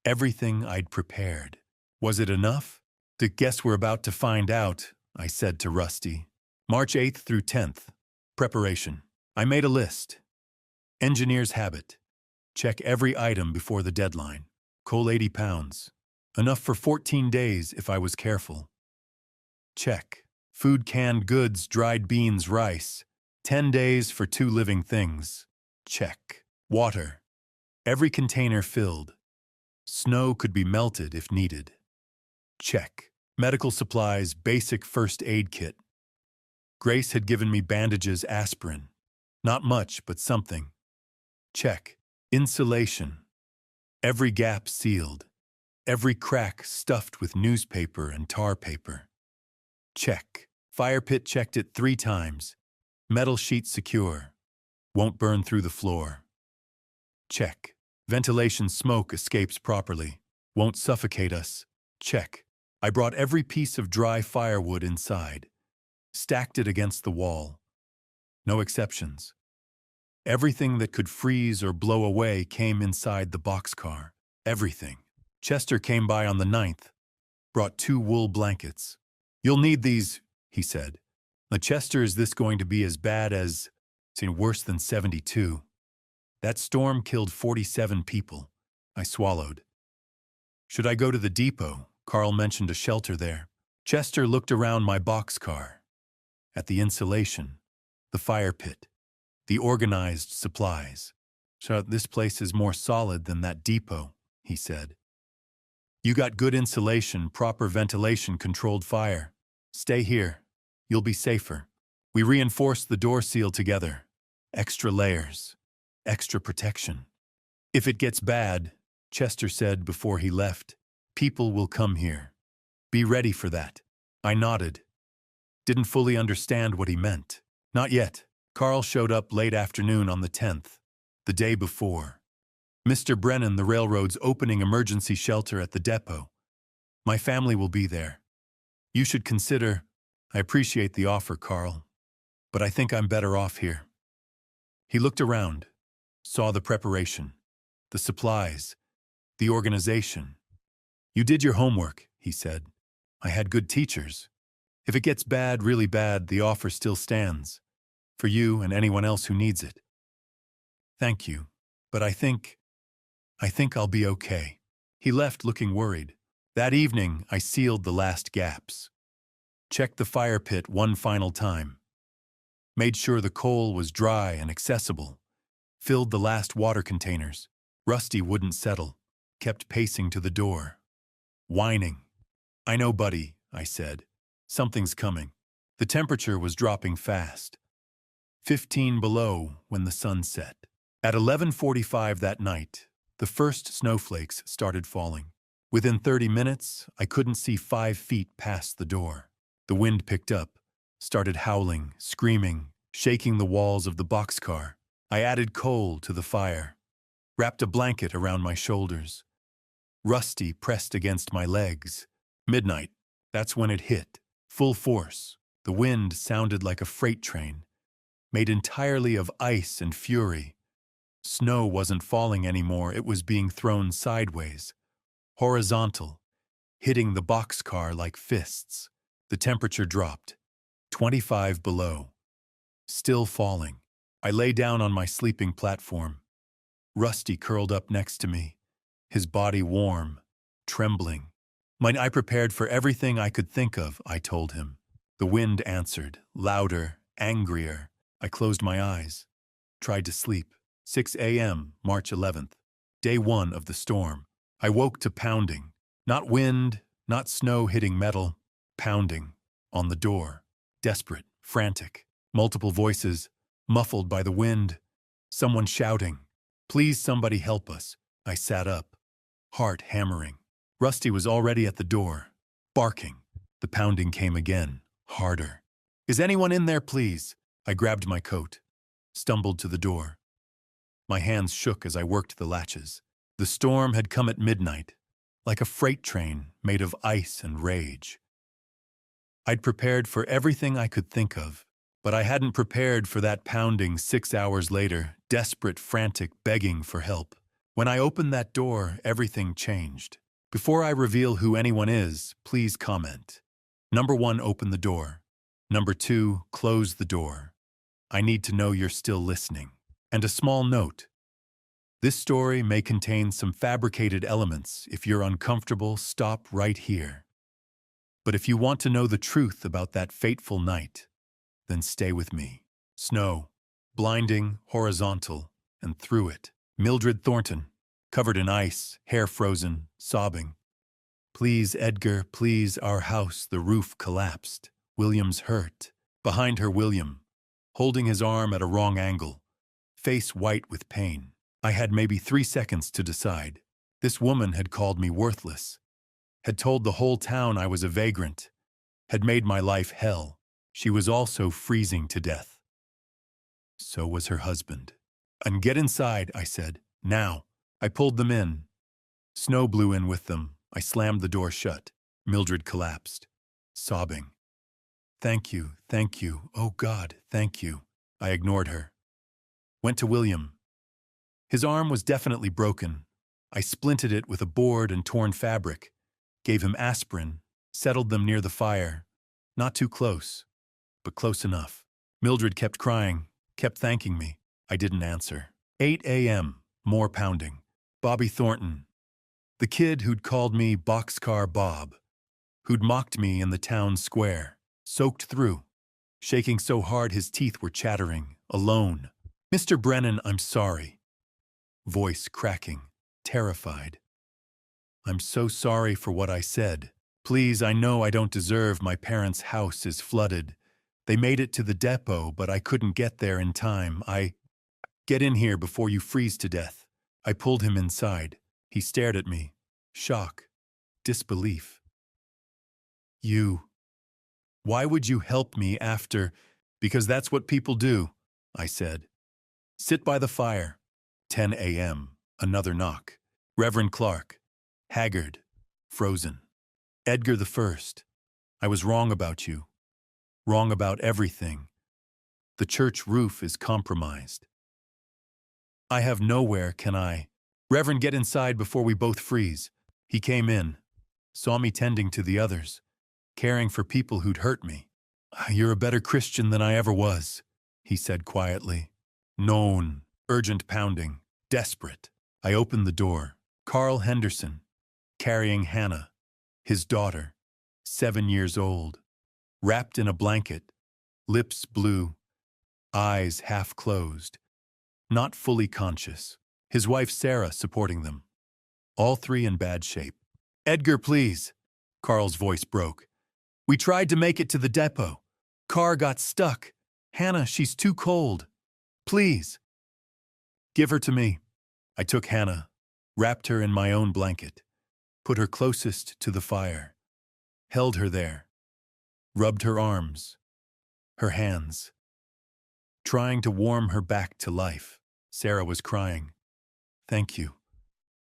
Everything I'd prepared. Was it enough? Guess we're about to find out, I said to Rusty. March 8th through 10th. Preparation. I made a list. Engineer's habit. Check every item before the deadline. Coal 80 pounds. Enough for 14 days if I was careful. Check. Food, canned goods, dried beans, rice. 10 days for 2 living things. Check. Water. Every container filled. Snow could be melted if needed. Check. Medical supplies, basic first aid kit. Grace had given me bandages, aspirin. Not much, but something. Check. Insulation. Every gap sealed. Every crack stuffed with newspaper and tar paper. Check. Fire pit checked it 3 times. Metal sheet secure. Won't burn through the floor. Check. Ventilation smoke escapes properly. Won't suffocate us. Check. I brought every piece of dry firewood inside. Stacked it against the wall. No exceptions. Everything that could freeze or blow away came inside the boxcar. Everything. Chester came by on the 9th. Brought 2 wool blankets. You'll need these, he said. Now, Chester, is this going to be as bad as, worse than 72? That storm killed 47 people. I swallowed. Should I go to the depot? Carl mentioned a shelter there. Chester looked around my boxcar. At the insulation, the fire pit, the organized supplies. So this place is more solid than that depot, he said. You got good insulation, proper ventilation, controlled fire. Stay here. You'll be safer. We reinforced the door seal together. Extra layers. Extra protection. If it gets bad, Chester said before he left, people will come here. Be ready for that. I nodded. Didn't fully understand what he meant. Not yet. Carl showed up late afternoon on the 10th, the day before. Mr. Brennan, the railroad's opening emergency shelter at the depot. My family will be there. You should consider. I appreciate the offer, Carl, but I think I'm better off here. He looked around, saw the preparation, the supplies, the organization. You did your homework, he said. I had good teachers. If it gets bad, really bad, the offer still stands. For you and anyone else who needs it. Thank you, but I think I'll be okay. He left looking worried. That evening, I sealed the last gaps. Checked the fire pit one final time. Made sure the coal was dry and accessible. Filled the last water containers. Rusty wouldn't settle. Kept pacing to the door. Whining. I know, buddy, I said. Something's coming. The temperature was dropping fast. 15 below when the sun set. At 11:45 that night, the first snowflakes started falling. Within 30 minutes, I couldn't see 5 feet past the door. The wind picked up, started howling, screaming, shaking the walls of the boxcar. I added coal to the fire, wrapped a blanket around my shoulders. Rusty pressed against my legs. Midnight, that's when it hit. Full force. The wind sounded like a freight train, made entirely of ice and fury. Snow wasn't falling anymore, it was being thrown sideways, horizontal, hitting the boxcar like fists. The temperature dropped, 25 below. Still falling. I lay down on my sleeping platform. Rusty curled up next to me, his body warm, trembling. I prepared for everything I could think of, I told him. The wind answered, louder, angrier. I closed my eyes, tried to sleep. 6 a.m., March 11th. Day 1 of the storm. I woke to pounding. Not wind, not snow hitting metal. Pounding. On the door. Desperate, frantic. Multiple voices, muffled by the wind. Someone shouting, "Please somebody help us." I sat up. Heart hammering. Rusty was already at the door. Barking. The pounding came again. Harder. "Is anyone in there, please?" I grabbed my coat. Stumbled to the door. My hands shook as I worked the latches. The storm had come at midnight, like a freight train made of ice and rage. I'd prepared for everything I could think of, but I hadn't prepared for that pounding 6 hours later, desperate, frantic, begging for help. When I opened that door, everything changed. Before I reveal who anyone is, please comment. Number 1, open the door. Number 2, close the door. I need to know you're still listening. And a small note. This story may contain some fabricated elements. If you're uncomfortable, stop right here. But if you want to know the truth about that fateful night, then stay with me. Snow, blinding, horizontal, and through it, Mildred Thornton, covered in ice, hair frozen, sobbing. "Please, Edgar, please, our house, the roof collapsed. William's hurt." Behind her, William, holding his arm at a wrong angle, face white with pain. I had maybe 3 seconds to decide. This woman had called me worthless, had told the whole town I was a vagrant, had made my life hell. She was also freezing to death. So was her husband. "And get inside," I said. "Now." I pulled them in. Snow blew in with them. I slammed the door shut. Mildred collapsed, sobbing. Thank you, oh God, thank you." I ignored her. Went to William. His arm was definitely broken. I splinted it with a board and torn fabric, gave him aspirin, settled them near the fire. Not too close, but close enough. Mildred kept crying, kept thanking me. I didn't answer. 8 a.m., more pounding. Bobby Thornton, the kid who'd called me Boxcar Bob, who'd mocked me in the town square, soaked through, shaking so hard his teeth were chattering, alone. "Mr. Brennan, I'm sorry." Voice cracking, terrified. "I'm so sorry for what I said. Please, I know I don't deserve. My parents' house is flooded. They made it to the depot, but I couldn't get there in time. Get in here before you freeze to death." I pulled him inside. He stared at me. Shock. Disbelief. "You. Why would you help me after?" "Because that's what people do," I said. "Sit by the fire." 10 a.m. Another knock. Reverend Clark. Haggard. Frozen. "Edgar the First. I was wrong about you. Wrong about everything. The church roof is compromised. I have nowhere, can I?" "Reverend, get inside before we both freeze." He came in, saw me tending to the others, caring for people who'd hurt me. "You're a better Christian than I ever was," he said quietly. Known, urgent pounding, desperate. I opened the door. Carl Henderson, carrying Hannah, his daughter, 7 years old, wrapped in a blanket, lips blue, eyes half closed, not fully conscious. His wife Sarah supporting them. All 3 in bad shape. "Edgar, please." Carl's voice broke. "We tried to make it to the depot. Car got stuck. Hannah, she's too cold. Please." "Give her to me." I took Hannah, wrapped her in my own blanket, put her closest to the fire, held her there, rubbed her arms, her hands, trying to warm her back to life. Sarah was crying. "Thank you.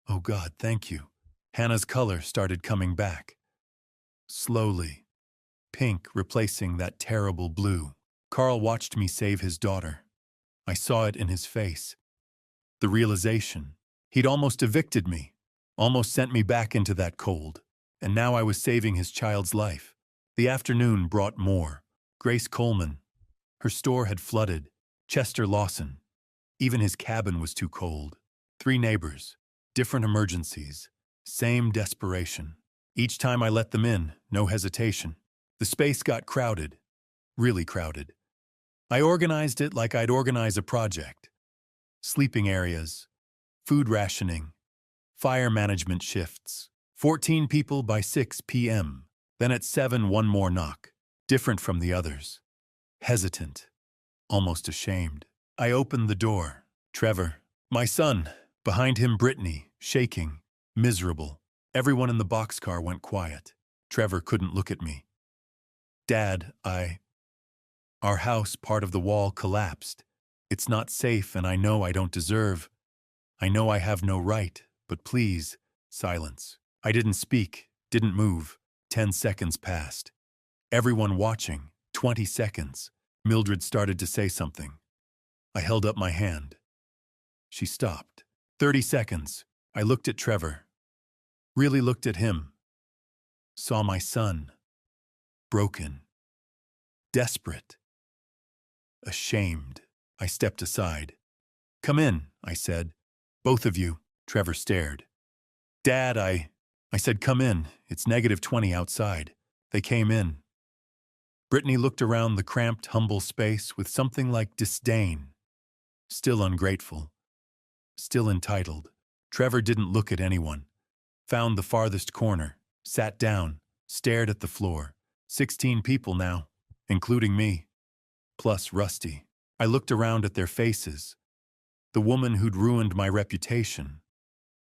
Oh God, thank you." Hannah's color started coming back. Slowly, pink replacing that terrible blue. Carl watched me save his daughter. I saw it in his face. The realization. He'd almost evicted me, almost sent me back into that cold. And now I was saving his child's life. The afternoon brought more. Grace Coleman. Her store had flooded. Chester Lawson. Even his cabin was too cold. 3 neighbors. Different emergencies. Same desperation. Each time I let them in, no hesitation. The space got crowded. Really crowded. I organized it like I'd organize a project. Sleeping areas. Food rationing. fire management shifts. 14 people by 6 p.m. Then at 7, one more knock. Different from the others. Hesitant. Almost ashamed. I opened the door. Trevor. My son. Behind him, Brittany, shaking, miserable. Everyone in the boxcar went quiet. Trevor couldn't look at me. Dad, Our house, part of the wall, collapsed. It's not safe, and I know I don't deserve. I know I have no right, but please, silence. I didn't speak, didn't move. 10 seconds passed. Everyone watching. 20 seconds. Mildred started to say something. I held up my hand. She stopped. 30 seconds. I looked at Trevor. Really looked at him. Saw my son. Broken. Desperate. Ashamed. I stepped aside. Come in, I said. Both of you. Trevor stared. Dad, I said, come in. It's -20 outside. They came in. Brittany looked around the cramped, humble space with something like disdain. Still ungrateful. Still entitled. Trevor didn't look at anyone. Found the farthest corner. Sat down. Stared at the floor. 16 people now, including me. Plus Rusty. I looked around at their faces. The woman who'd ruined my reputation.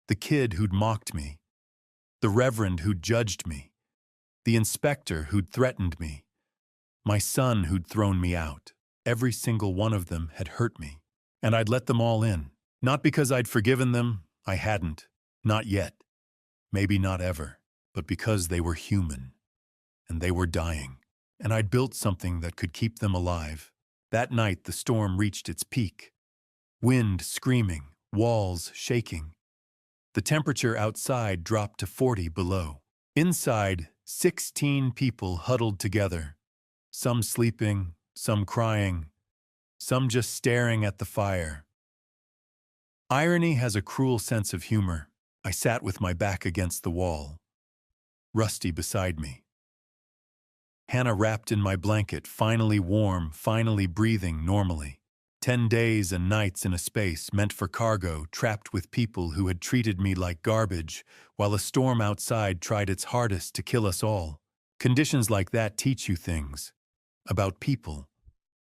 The kid who'd mocked me. The reverend who'd judged me. The inspector who'd threatened me. My son who'd thrown me out. Every single one of them had hurt me. And I'd let them all in. Not because I'd forgiven them. I hadn't. Not yet. Maybe not ever. But because they were human. And they were dying. And I'd built something that could keep them alive. That night the storm reached its peak. Wind screaming. Walls shaking. The temperature outside dropped to 40 below. Inside, 16 people huddled together. Some sleeping, some crying, some just staring at the fire. Irony has a cruel sense of humor. I sat with my back against the wall. Rusty beside me. Hannah wrapped in my blanket, finally warm, finally breathing normally. 10 days and nights in a space meant for cargo, trapped with people who had treated me like garbage, while a storm outside tried its hardest to kill us all. Conditions like that teach you things. About people.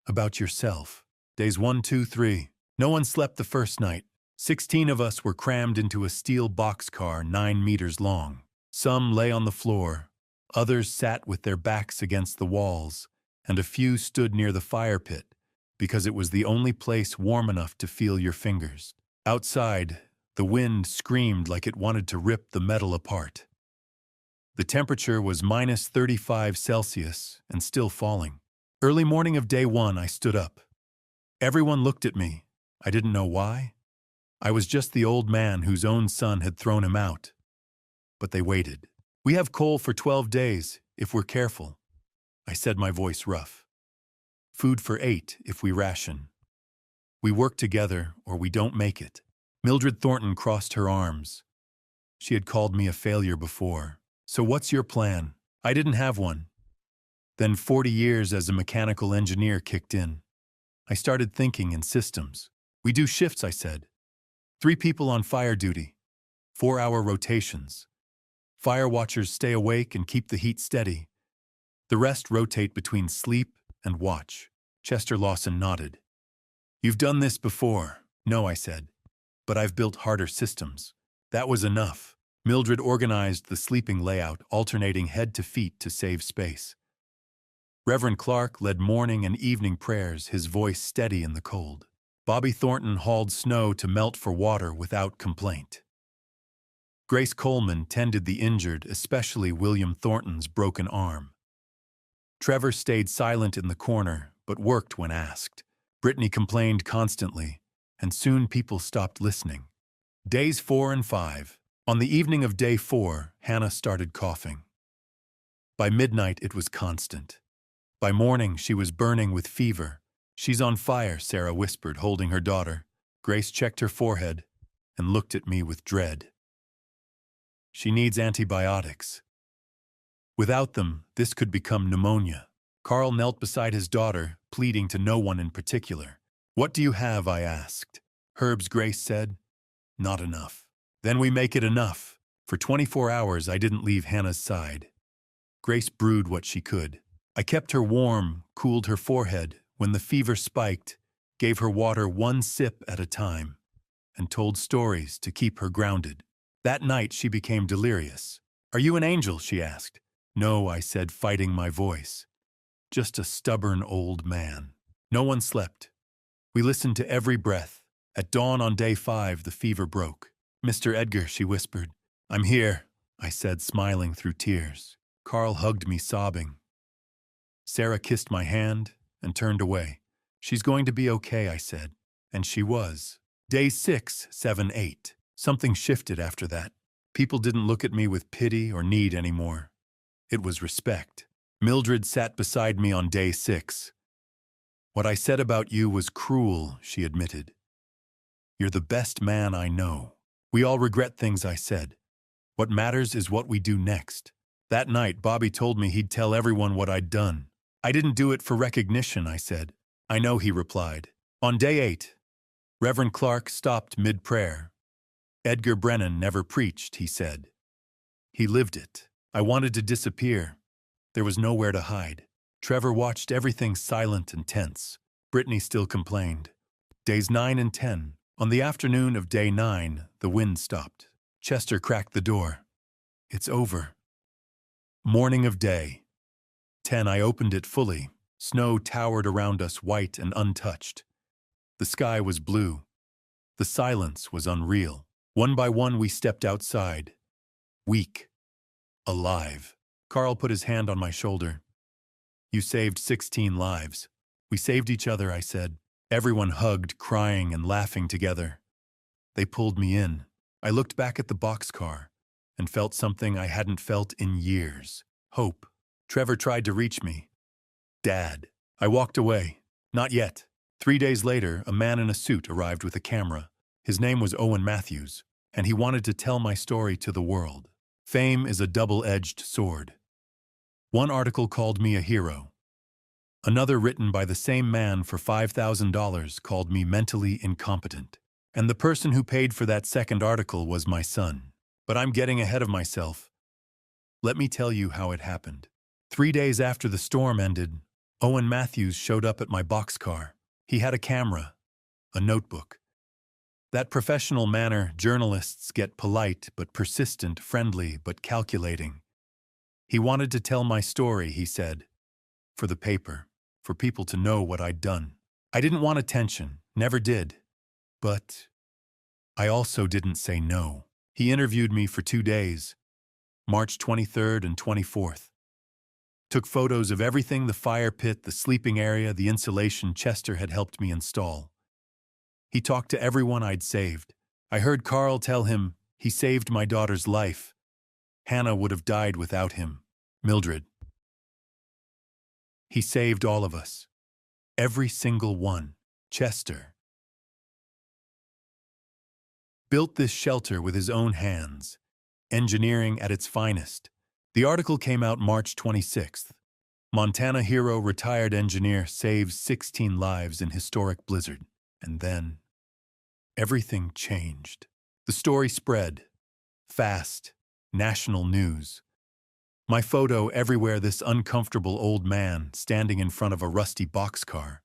About yourself. Days 1, 2, 3. No one slept the first night. 16 of us were crammed into a steel boxcar 9 meters long. Some lay on the floor. Others sat with their backs against the walls, and a few stood near the fire pit, because it was the only place warm enough to feel your fingers. Outside, the wind screamed like it wanted to rip the metal apart. The temperature was -35 Celsius and still falling. Early morning of day 1, I stood up. Everyone looked at me. I didn't know why. I was just the old man whose own son had thrown him out. But they waited. We have coal for 12 days, if we're careful. I said, my voice rough. Food for 8 if we ration. We work together or we don't make it. Mildred Thornton crossed her arms. She had called me a failure before. So what's your plan? I didn't have one. Then 40 years as a mechanical engineer kicked in. I started thinking in systems. We do shifts, I said. 3 people on fire duty. 4-hour rotations. Fire watchers stay awake and keep the heat steady. The rest rotate between sleep and watch. Chester Lawson nodded. You've done this before. No, I said. But I've built harder systems. That was enough. Mildred organized the sleeping layout, alternating head to feet to save space. Reverend Clark led morning and evening prayers, his voice steady in the cold. Bobby Thornton hauled snow to melt for water without complaint. Grace Coleman tended the injured, especially William Thornton's broken arm. Trevor stayed silent in the corner, but worked when asked. Brittany complained constantly, and soon people stopped listening. Days 4 and 5. On the evening of day 4, Hannah started coughing. By midnight, it was constant. By morning, she was burning with fever. She's on fire, Sarah whispered, holding her daughter. Grace checked her forehead and looked at me with dread. She needs antibiotics. Without them, this could become pneumonia. Carl knelt beside his daughter, pleading to no one in particular. What do you have? I asked. Herbs, Grace said. Not enough. Then we make it enough. For 24 hours, I didn't leave Hannah's side. Grace brewed what she could. I kept her warm, cooled her forehead when the fever spiked, gave her water one sip at a time, and told stories to keep her grounded. That night, she became delirious. "Are you an angel?" she asked. "No," I said, fighting my voice. "Just a stubborn old man." No one slept. We listened to every breath. At dawn on day 5, the fever broke. "Mr. Edgar," she whispered. "I'm here," I said, smiling through tears. Carl hugged me, sobbing. Sarah kissed my hand and turned away. "She's going to be okay," I said. And she was. Day 6, 7, 8. Something shifted after that. People didn't look at me with pity or need anymore. It was respect. Mildred sat beside me on day 6. "What I said about you was cruel," she admitted. "You're the best man I know. We all regret things I said. What matters is what we do next." That night, Bobby told me he'd tell everyone what I'd done. "I didn't do it for recognition," I said. "I know," he replied. On day 8, Reverend Clark stopped mid-prayer. "Edgar Brennan never preached," he said. "He lived it." I wanted to disappear. There was nowhere to hide. Trevor watched everything silent and tense. Brittany still complained. Days 9 and 10. On the afternoon of day 9, the wind stopped. Chester cracked the door. "It's over." Morning of day 10, I opened it fully. Snow towered around us, white and untouched. The sky was blue. The silence was unreal. One by one, we stepped outside. Weak. Alive. Carl put his hand on my shoulder. "You saved 16 lives. We saved each other," I said. Everyone hugged, crying and laughing together. They pulled me in. I looked back at the boxcar and felt something I hadn't felt in years. Hope. Trevor tried to reach me. "Dad." I walked away. "Not yet." 3 days later, a man in a suit arrived with a camera. His name was Owen Matthews, and he wanted to tell my story to the world. Fame is a double-edged sword. One article called me a hero. Another, written by the same man for $5,000, called me mentally incompetent. And the person who paid for that second article was my son. But I'm getting ahead of myself. Let me tell you how it happened. 3 days after the storm ended, Owen Matthews showed up at my boxcar. He had a camera, a notebook. That professional manner journalists get: polite but persistent, friendly but calculating. He wanted to tell my story, he said. For the paper, for people to know what I'd done. I didn't want attention, never did. But I also didn't say no. He interviewed me for 2 days, March 23rd and 24th. Took photos of everything: the fire pit, the sleeping area, the insulation Chester had helped me install. He talked to everyone I'd saved. I heard Carl tell him he saved my daughter's life. Hannah would have died without him. Mildred. He saved all of us. Every single one. Chester built this shelter with his own hands. Engineering at its finest. The article came out March 26th. Montana hero retired engineer saves 16 lives in historic blizzard. And then everything changed. The story spread. Fast. National news. My photo everywhere: this uncomfortable old man standing in front of a rusty boxcar.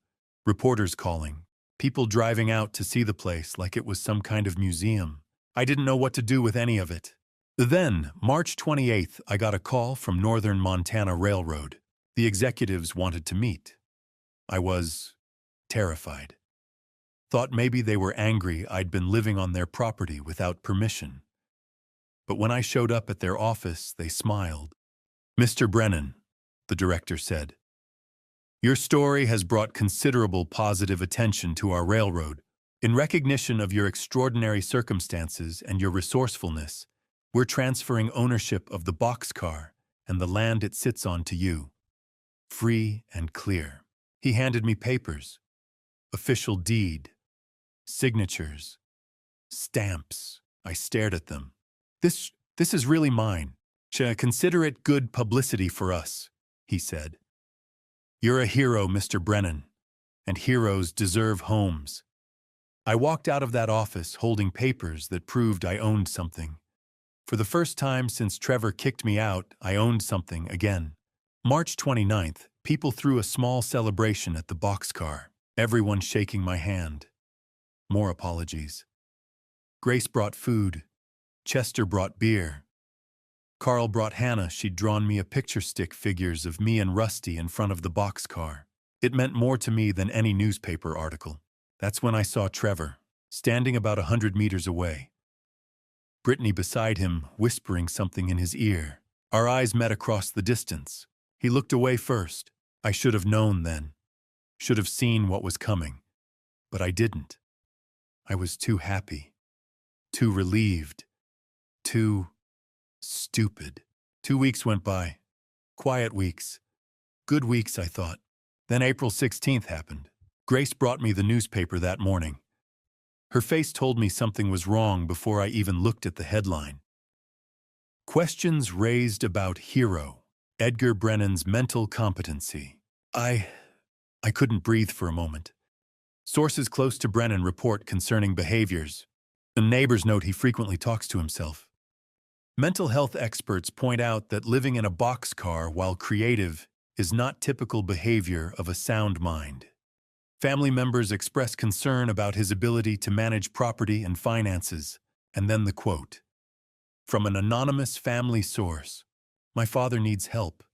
Reporters calling. People driving out to see the place like it was some kind of museum. I didn't know what to do with any of it. Then, March 28th, I got a call from Northern Montana Railroad. The executives wanted to meet. I was terrified. Thought maybe they were angry I'd been living on their property without permission. But when I showed up at their office, they smiled. "Mr. Brennan," the director said, "your story has brought considerable positive attention to our railroad. In recognition of your extraordinary circumstances and your resourcefulness, we're transferring ownership of the boxcar and the land it sits on to you. Free and clear." He handed me papers. Official deed. Signatures. Stamps. I stared at them. This is really mine. Consider it good publicity for us," he said. "You're a hero, Mr. Brennan, and heroes deserve homes." I walked out of that office holding papers that proved I owned something. For the first time since Trevor kicked me out, I owned something again. March 29th, people threw a small celebration at the boxcar, everyone shaking my hand. More apologies. Grace brought food. Chester brought beer. Carl brought Hannah. She'd drawn me a picture stick figures of me and Rusty in front of the boxcar. It meant more to me than any newspaper article. That's when I saw Trevor, standing about 100 meters away. Brittany beside him, whispering something in his ear. Our eyes met across the distance. He looked away first. I should have known then. Should have seen what was coming. But I didn't. I was too happy. Too relieved. Too stupid. 2 weeks went by. Quiet weeks. Good weeks, I thought. Then April 16th happened. Grace brought me the newspaper that morning. Her face told me something was wrong before I even looked at the headline. Questions raised about Hero, Edgar Brennan's mental competency. I couldn't breathe for a moment. Sources close to Brennan report concerning behaviors. A neighbor's note he frequently talks to himself. Mental health experts point out that living in a boxcar while creative is not typical behavior of a sound mind. Family members express concern about his ability to manage property and finances, and then the quote. From an anonymous family source, "My father needs help.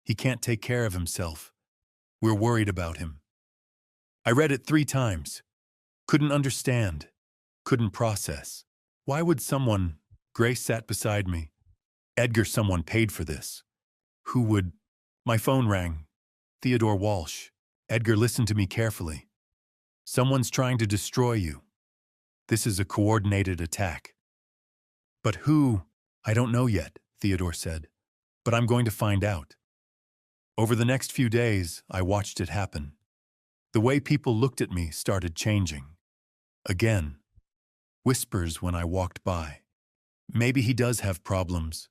He can't take care of himself. We're worried about him." I read it 3 times. Couldn't understand. Couldn't process. Why would someone... Grace sat beside me. Edgar, someone paid for this. Who would... My phone rang. Theodore Walsh. Edgar, listen to me carefully. Someone's trying to destroy you. This is a coordinated attack. But who? I don't know yet, Theodore said. But I'm going to find out. Over the next few days, I watched it happen. The way people looked at me started changing. Again. Whispers when I walked by. Maybe he does have problems.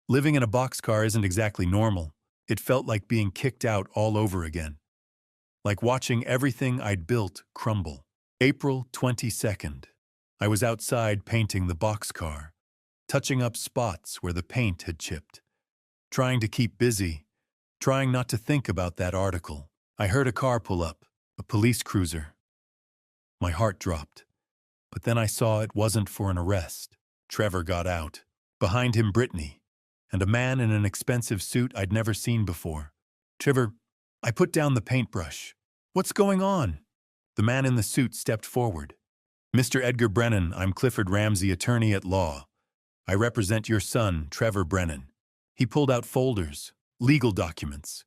Living in a boxcar isn't exactly normal. It felt like being kicked out all over again. Like watching everything I'd built crumble. April 22nd. I was outside painting the boxcar, touching up spots where the paint had chipped. Trying to keep busy, trying not to think about that article. I heard a car pull up, a police cruiser. My heart dropped. But then I saw it wasn't for an arrest. Trevor got out. Behind him, Brittany, and a man in an expensive suit I'd never seen before. Trevor, I put down the paintbrush. What's going on? The man in the suit stepped forward. Mr. Edgar Brennan, I'm Clifford Ramsey, attorney at law. I represent your son, Trevor Brennan. He pulled out folders, legal documents.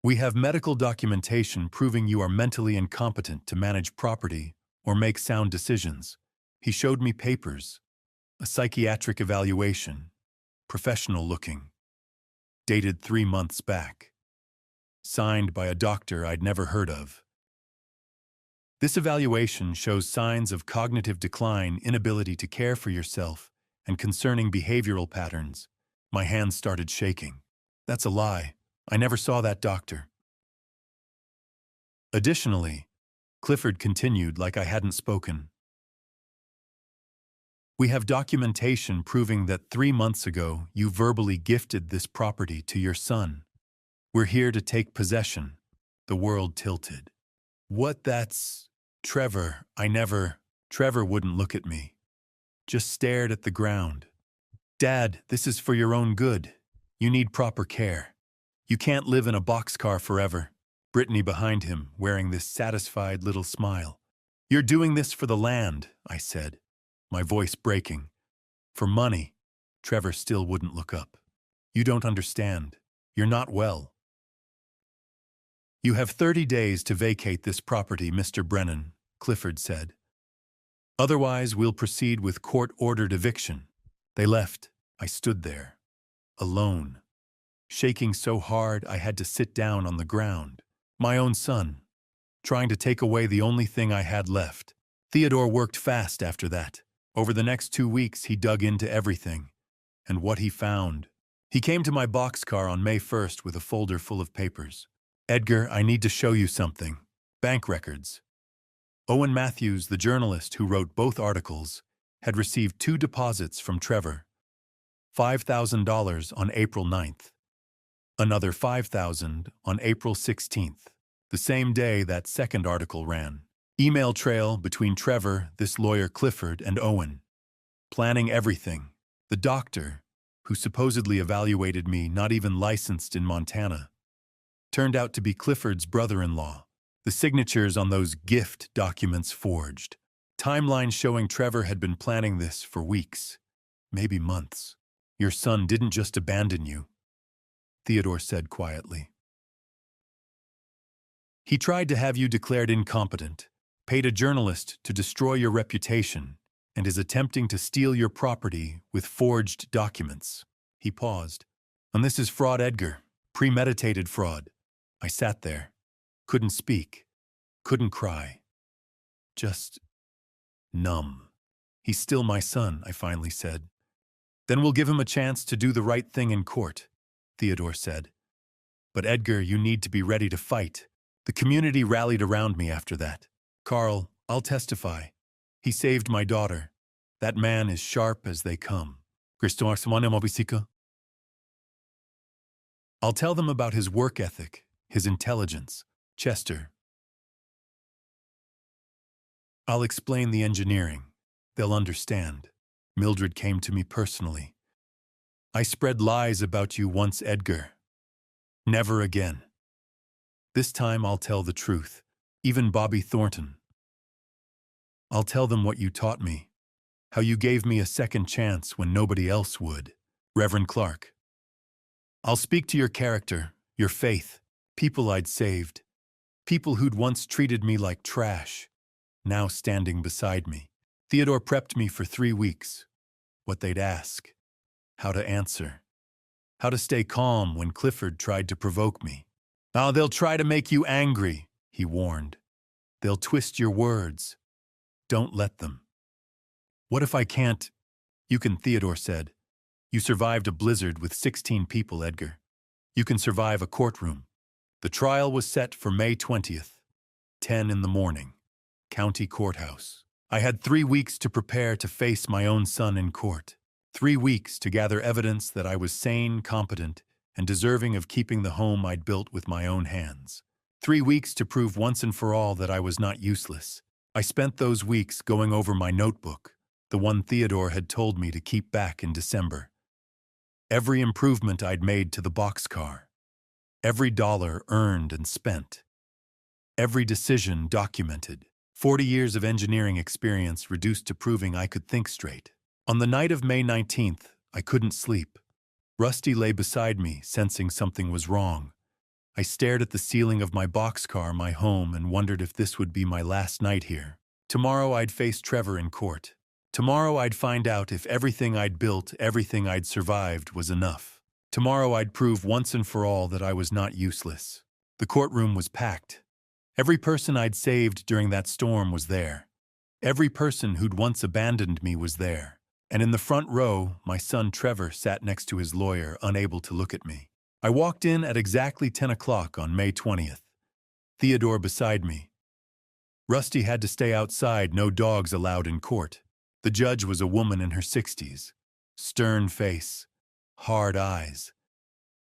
We have medical documentation proving you are mentally incompetent to manage property or make sound decisions. He showed me papers, a psychiatric evaluation, professional looking, dated 3 months back, signed by a doctor I'd never heard of. This evaluation shows signs of cognitive decline, inability to care for yourself, and concerning behavioral patterns. My hands started shaking. That's a lie. I never saw that doctor. Additionally, Clifford continued like I hadn't spoken. We have documentation proving that 3 months ago you verbally gifted this property to your son. We're here to take possession. The world tilted. What? That's... Trevor, Trevor wouldn't look at me. Just stared at the ground. Dad, this is for your own good. You need proper care. You can't live in a boxcar forever. Brittany behind him, wearing this satisfied little smile. You're doing this for the land, I said, my voice breaking. For money. Trevor still wouldn't look up. You don't understand. You're not well. You have 30 days to vacate this property, Mr. Brennan, Clifford said. Otherwise, we'll proceed with court-ordered eviction. They left. I stood there, alone, shaking so hard I had to sit down on the ground. My own son, trying to take away the only thing I had left. Theodore worked fast after that. Over the next 2 weeks, he dug into everything. And what he found. He came to my boxcar on May 1st with a folder full of papers. Edgar, I need to show you something. Bank records. Owen Matthews, the journalist who wrote both articles, had received 2 deposits from Trevor. $5,000 on April 9th. Another $5,000 on April 16th, the same day that second article ran. Email trail between Trevor, this lawyer Clifford, and Owen. Planning everything. The doctor, who supposedly evaluated me, not even licensed in Montana, turned out to be Clifford's brother-in-law. The signatures on those gift documents forged. Timeline showing Trevor had been planning this for weeks, maybe months. Your son didn't just abandon you, Theodore said quietly. He tried to have you declared incompetent, paid a journalist to destroy your reputation, and is attempting to steal your property with forged documents. He paused. And this is fraud, Edgar. Premeditated fraud. I sat there. Couldn't speak. Couldn't cry. Just numb. He's still my son, I finally said. Then we'll give him a chance to do the right thing in court, Theodore said. But Edgar, you need to be ready to fight. The community rallied around me after that. Carl, I'll testify. He saved my daughter. That man is sharp as they come. I'll tell them about his work ethic, his intelligence. Chester. I'll explain the engineering. They'll understand. Mildred came to me personally. I spread lies about you once, Edgar. Never again. This time I'll tell the truth, even Bobby Thornton. I'll tell them what you taught me, how you gave me a second chance when nobody else would. Reverend Clark. I'll speak to your character, your faith, people I'd saved, people who'd once treated me like trash, now standing beside me. Theodore prepped me for 3 weeks. What they'd ask, how to answer, how to stay calm when Clifford tried to provoke me. "Oh, they'll try to make you angry," he warned. "They'll twist your words. Don't let them." "What if I can't?" "You can," Theodore said. "You survived a blizzard with 16 people, Edgar. You can survive a courtroom." The trial was set for May 20th, 10 in the morning, County Courthouse. I had 3 weeks to prepare to face my own son in court. 3 weeks to gather evidence that I was sane, competent, and deserving of keeping the home I'd built with my own hands. 3 weeks to prove once and for all that I was not useless. I spent those weeks going over my notebook, the one Theodore had told me to keep back in December. Every improvement I'd made to the boxcar. Every dollar earned and spent. Every decision documented. 40 years of engineering experience reduced to proving I could think straight. On the night of May 19th, I couldn't sleep. Rusty lay beside me, sensing something was wrong. I stared at the ceiling of my boxcar, my home, and wondered if this would be my last night here. Tomorrow I'd face Trevor in court. Tomorrow I'd find out if everything I'd built, everything I'd survived, was enough. Tomorrow I'd prove once and for all that I was not useless. The courtroom was packed. Every person I'd saved during that storm was there. Every person who'd once abandoned me was there. And in the front row, my son Trevor sat next to his lawyer, unable to look at me. I walked in at exactly 10 o'clock on May 20th. Theodore beside me. Rusty had to stay outside, no dogs allowed in court. The judge was a woman in her 60s. Stern face, hard eyes.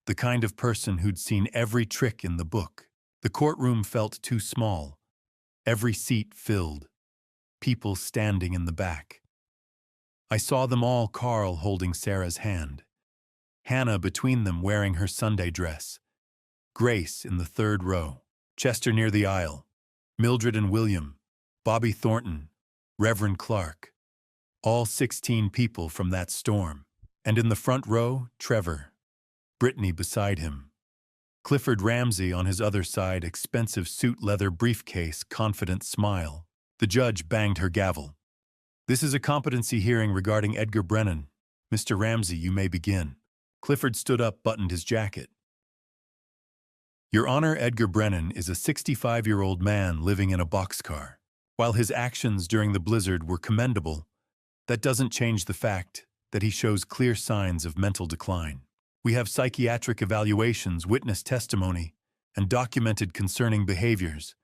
The kind of person who'd seen every trick in the book. The courtroom felt too small. Every seat filled. People standing in the back. I saw them all, Carl holding Sarah's hand. Hannah between them wearing her Sunday dress. Grace in the 3rd row. Chester near the aisle. Mildred and William. Bobby Thornton. Reverend Clark. All 16 people from that storm. And in the front row, Trevor. Brittany beside him. Clifford Ramsey on his other side, expensive suit leather briefcase, confident smile. The judge banged her gavel. "This is a competency hearing regarding Edgar Brennan. Mr. Ramsey, you may begin." Clifford stood up, buttoned his jacket. "Your Honor, Edgar Brennan is a 65-year-old man living in a boxcar. While his actions during the blizzard were commendable, that doesn't change the fact that he shows clear signs of mental decline. We have psychiatric evaluations, witness testimony, and documented concerning behaviors.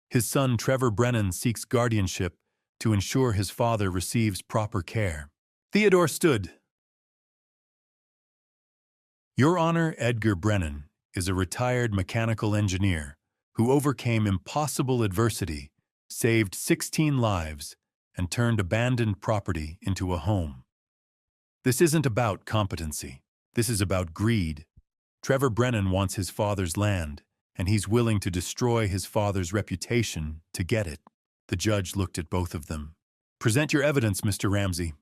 His son Trevor Brennan seeks guardianship to ensure his father receives proper care. Theodore stood. Your Honor, Edgar Brennan is a retired mechanical engineer who overcame impossible adversity, saved 16 lives, and turned abandoned property into a home. This isn't about competency. This is about greed. Trevor Brennan wants his father's land, and he's willing to destroy his father's reputation to get it. The judge looked at both of them. Present your evidence, Mr. Ramsey.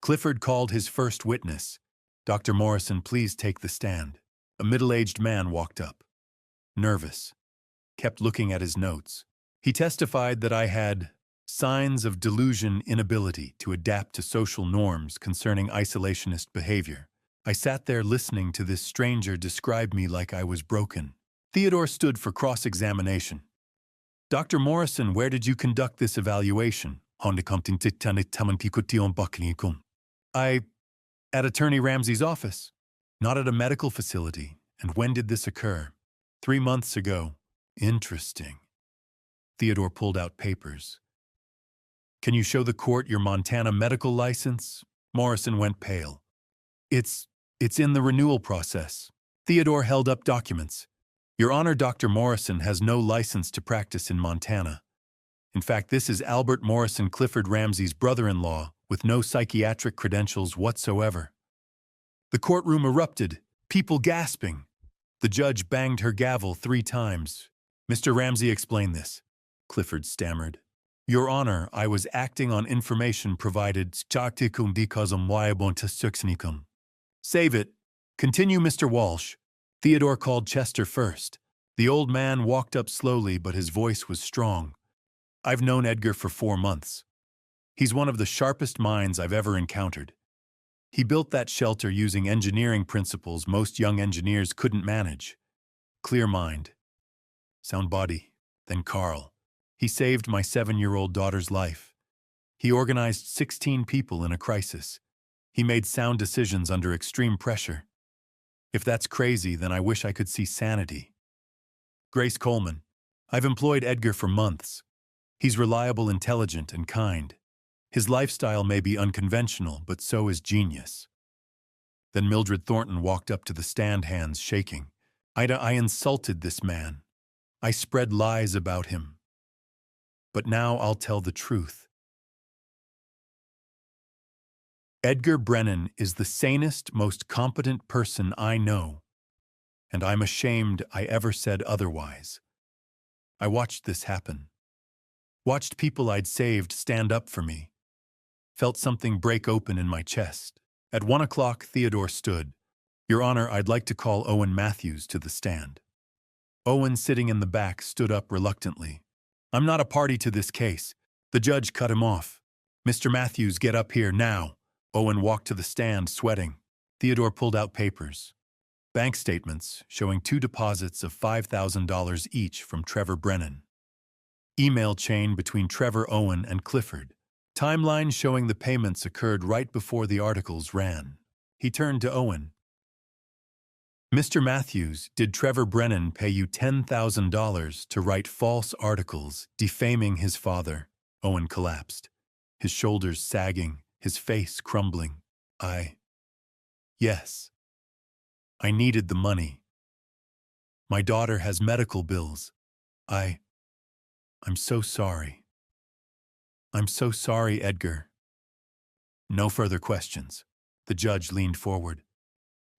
Clifford called his first witness. Dr. Morrison, please take the stand. A middle-aged man walked up. Nervous. Kept looking at his notes. He testified that I had signs of delusion inability to adapt to social norms concerning isolationist behavior. I sat there listening to this stranger describe me like I was broken. Theodore stood for cross-examination. Dr. Morrison, where did you conduct this evaluation? At Attorney Ramsey's office. Not at a medical facility. And when did this occur? 3 months ago. Interesting. Theodore pulled out papers. Can you show the court your Montana medical license? Morrison went pale. It's in the renewal process. Theodore held up documents. Your Honor, Dr. Morrison has no license to practice in Montana. In fact, this is Albert Morrison, Clifford Ramsey's brother-in-law, with no psychiatric credentials whatsoever. The courtroom erupted, people gasping. The judge banged her gavel 3 times. Mr. Ramsey, explain this. Clifford stammered. Your Honor, I was acting on information provided. Save it. Continue, Mr. Walsh. Theodore called Chester first. The old man walked up slowly, but his voice was strong. I've known Edgar for 4 months. He's one of the sharpest minds I've ever encountered. He built that shelter using engineering principles most young engineers couldn't manage. Clear mind. Sound body. Then Carl. He saved my 7-year-old daughter's life. He organized 16 people in a crisis. He made sound decisions under extreme pressure. If that's crazy, then I wish I could see sanity. Grace Coleman. I've employed Edgar for months. He's reliable, intelligent, and kind. His lifestyle may be unconventional, but so is genius. Then Mildred Thornton walked up to the stand, hands shaking. I insulted this man. I spread lies about him. But now I'll tell the truth. Edgar Brennan is the sanest, most competent person I know, and I'm ashamed I ever said otherwise. I watched this happen. Watched people I'd saved stand up for me. Felt something break open in my chest. At 1 o'clock, Theodore stood. Your Honor, I'd like to call Owen Matthews to the stand. Owen, sitting in the back, stood up reluctantly. I'm not a party to this case. The judge cut him off. Mr. Matthews, get up here now. Owen walked to the stand, sweating. Theodore pulled out papers. Bank statements showing 2 deposits of $5,000 each from Trevor Brennan. Email chain between Trevor, Owen, and Clifford. Timeline showing the payments occurred right before the articles ran. He turned to Owen. Mr. Matthews, did Trevor Brennan pay you $10,000 to write false articles defaming his father? Owen collapsed, his shoulders sagging, his face crumbling. Yes. I needed the money. My daughter has medical bills. I'm so sorry. I'm so sorry, Edgar. No further questions. The judge leaned forward.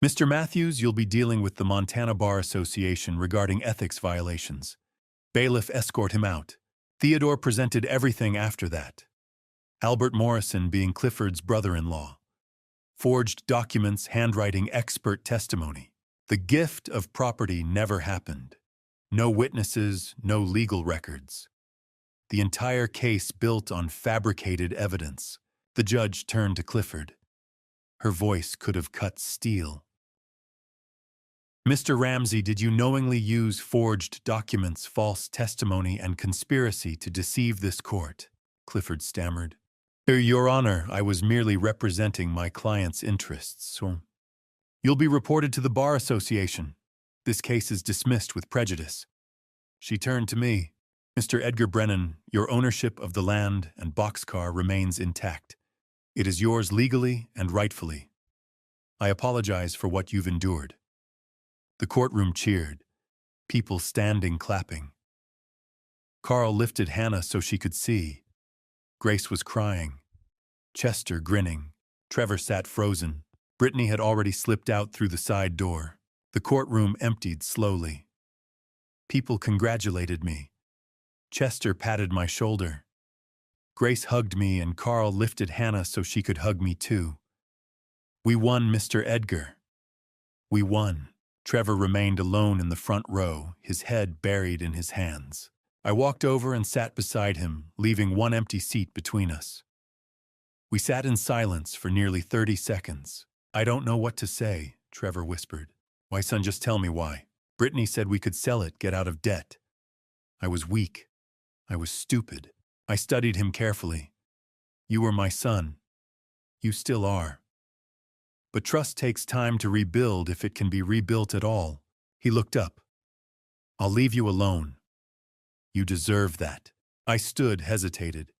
Mr. Matthews, you'll be dealing with the Montana Bar Association regarding ethics violations. Bailiff, escort him out. Theodore presented everything after that. Albert Morrison being Clifford's brother-in-law. Forged documents, handwriting, expert testimony. The gift of property never happened. No witnesses, no legal records. The entire case built on fabricated evidence. The judge turned to Clifford. Her voice could have cut steel. Mr. Ramsey, did you knowingly use forged documents, false testimony, and conspiracy to deceive this court? Clifford stammered. Your Honor, I was merely representing my client's interests. You'll be reported to the Bar Association. This case is dismissed with prejudice. She turned to me. Mr. Edgar Brennan, your ownership of the land and boxcar remains intact. It is yours legally and rightfully. I apologize for what you've endured. The courtroom cheered, people standing clapping. Carl lifted Hannah so she could see. Grace was crying. Chester grinning. Trevor sat frozen. Brittany had already slipped out through the side door. The courtroom emptied slowly. People congratulated me. Chester patted my shoulder. Grace hugged me and Carl lifted Hannah so she could hug me too. We won, Mr. Edgar. We won. Trevor remained alone in the front row, his head buried in his hands. I walked over and sat beside him, leaving one empty seat between us. We sat in silence for nearly 30 seconds. I don't know what to say, Trevor whispered. Why, son, just tell me why. Brittany said we could sell it, get out of debt. I was weak. I was stupid. I studied him carefully. You were my son. You still are. But trust takes time to rebuild if it can be rebuilt at all. He looked up. I'll leave you alone. You deserve that. I stood, hesitated.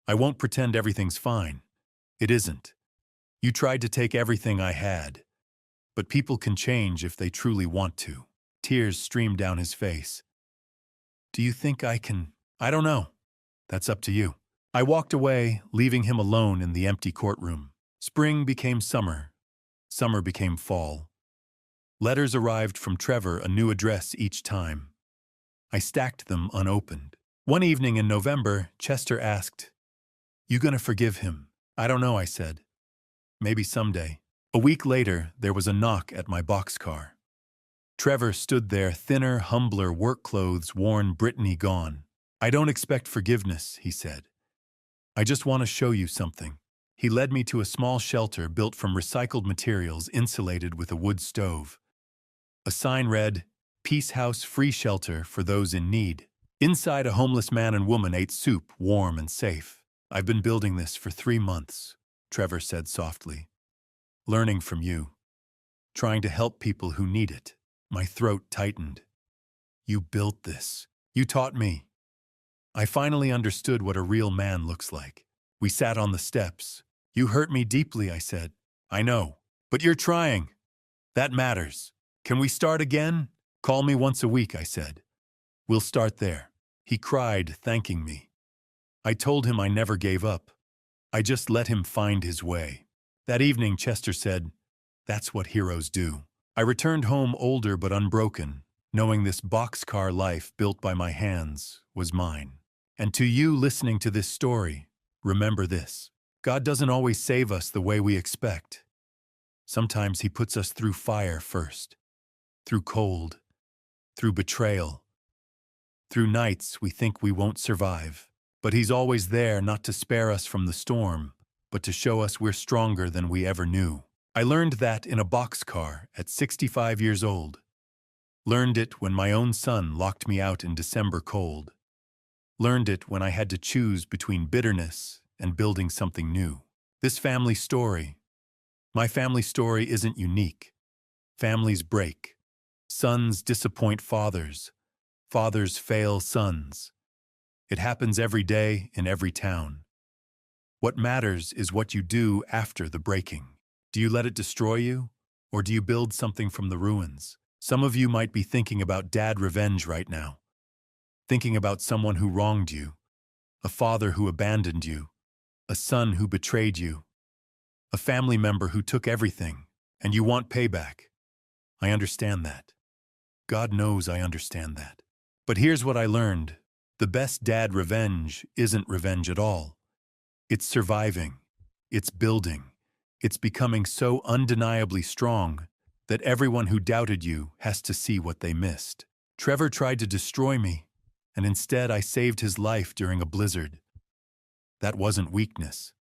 I won't pretend everything's fine. It isn't. You tried to take everything I had. But people can change if they truly want to. Tears streamed down his face. Do you think I can? I don't know. That's up to you. I walked away, leaving him alone in the empty courtroom. Spring became summer. Summer became fall. Letters arrived from Trevor, a new address each time. I stacked them unopened. One evening in November, Chester asked, You gonna forgive him? I don't know, I said. Maybe someday. A week later, there was a knock at my boxcar. Trevor stood there, thinner, humbler, work clothes worn, Brittany gone. I don't expect forgiveness, he said. I just want to show you something. He led me to a small shelter built from recycled materials insulated with a wood stove. A sign read, Peace House Free Shelter for Those in Need. Inside, a homeless man and woman ate soup, warm and safe. I've been building this for 3 months, Trevor said softly. Learning from you. Trying to help people who need it. My throat tightened. You built this. You taught me. I finally understood what a real man looks like. We sat on the steps. You hurt me deeply, I said. I know. But you're trying. That matters. Can we start again? Call me once a week, I said. We'll start there. He cried, thanking me. I told him I never gave up. I just let him find his way. That evening, Chester said, That's what heroes do. I returned home older but unbroken, knowing this boxcar life built by my hands was mine. And to you listening to this story, remember this. God doesn't always save us the way we expect. Sometimes He puts us through fire first, through cold, through betrayal, through nights we think we won't survive. But He's always there not to spare us from the storm, but to show us we're stronger than we ever knew. I learned that in a boxcar at 65 years old. Learned it when my own son locked me out in December cold. Learned it when I had to choose between bitterness and building something new. This family story, my family story isn't unique. Families break. Sons disappoint fathers. Fathers fail sons. It happens every day in every town. What matters is what you do after the breaking. Do you let it destroy you, or do you build something from the ruins? Some of you might be thinking about dad revenge right now. Thinking about someone who wronged you, a father who abandoned you, a son who betrayed you, a family member who took everything, and you want payback. I understand that. God knows I understand that. But here's what I learned. The best dad revenge isn't revenge at all. It's surviving. It's building. It's becoming so undeniably strong that everyone who doubted you has to see what they missed. Trevor tried to destroy me, and instead I saved his life during a blizzard. That wasn't weakness.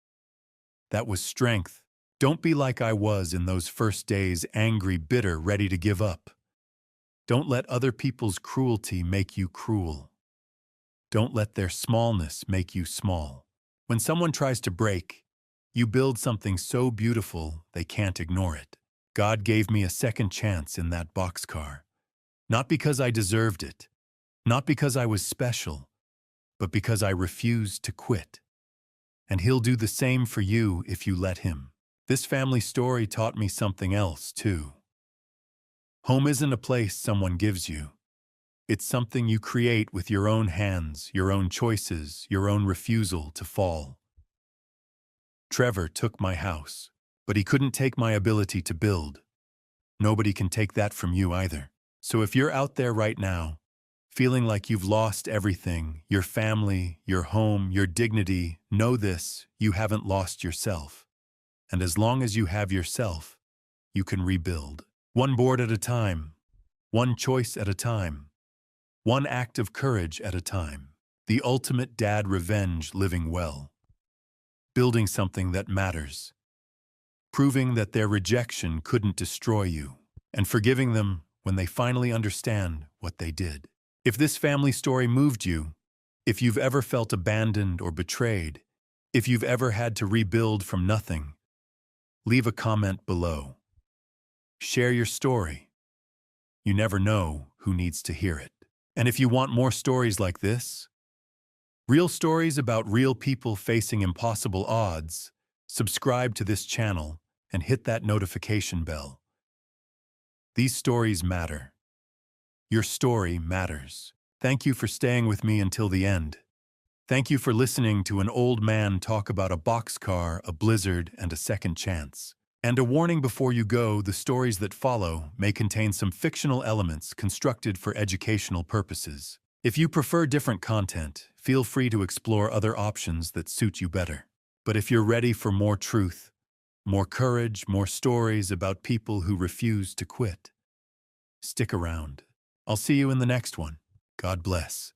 That was strength. Don't be like I was in those first days, angry, bitter, ready to give up. Don't let other people's cruelty make you cruel. Don't let their smallness make you small. When someone tries to break, you build something so beautiful they can't ignore it. God gave me a second chance in that boxcar. Not because I deserved it. Not because I was special. but because I refused to quit. And he'll do the same for you if you let him. This family story taught me something else, too. Home isn't a place someone gives you. It's something you create with your own hands, your own choices, your own refusal to fall. Trevor took my house, but he couldn't take my ability to build. Nobody can take that from you either. So if you're out there right now, feeling like you've lost everything, your family, your home, your dignity, know this: you haven't lost yourself. And as long as you have yourself, you can rebuild. One board at a time, one choice at a time, one act of courage at a time. The ultimate dad revenge living well. Building something that matters. Proving that their rejection couldn't destroy you. And forgiving them when they finally understand what they did. If this family story moved you, if you've ever felt abandoned or betrayed, if you've ever had to rebuild from nothing, leave a comment below. Share your story. You never know who needs to hear it. And if you want more stories like this, real stories about real people facing impossible odds, subscribe to this channel and hit that notification bell. These stories matter. Your story matters. Thank you for staying with me until the end. Thank you for listening to an old man talk about a boxcar, a blizzard, and a second chance. And a warning before you go: the stories that follow may contain some fictional elements constructed for educational purposes. If you prefer different content, feel free to explore other options that suit you better. But if you're ready for more truth, more courage, more stories about people who refuse to quit, stick around. I'll see you in the next one. God bless.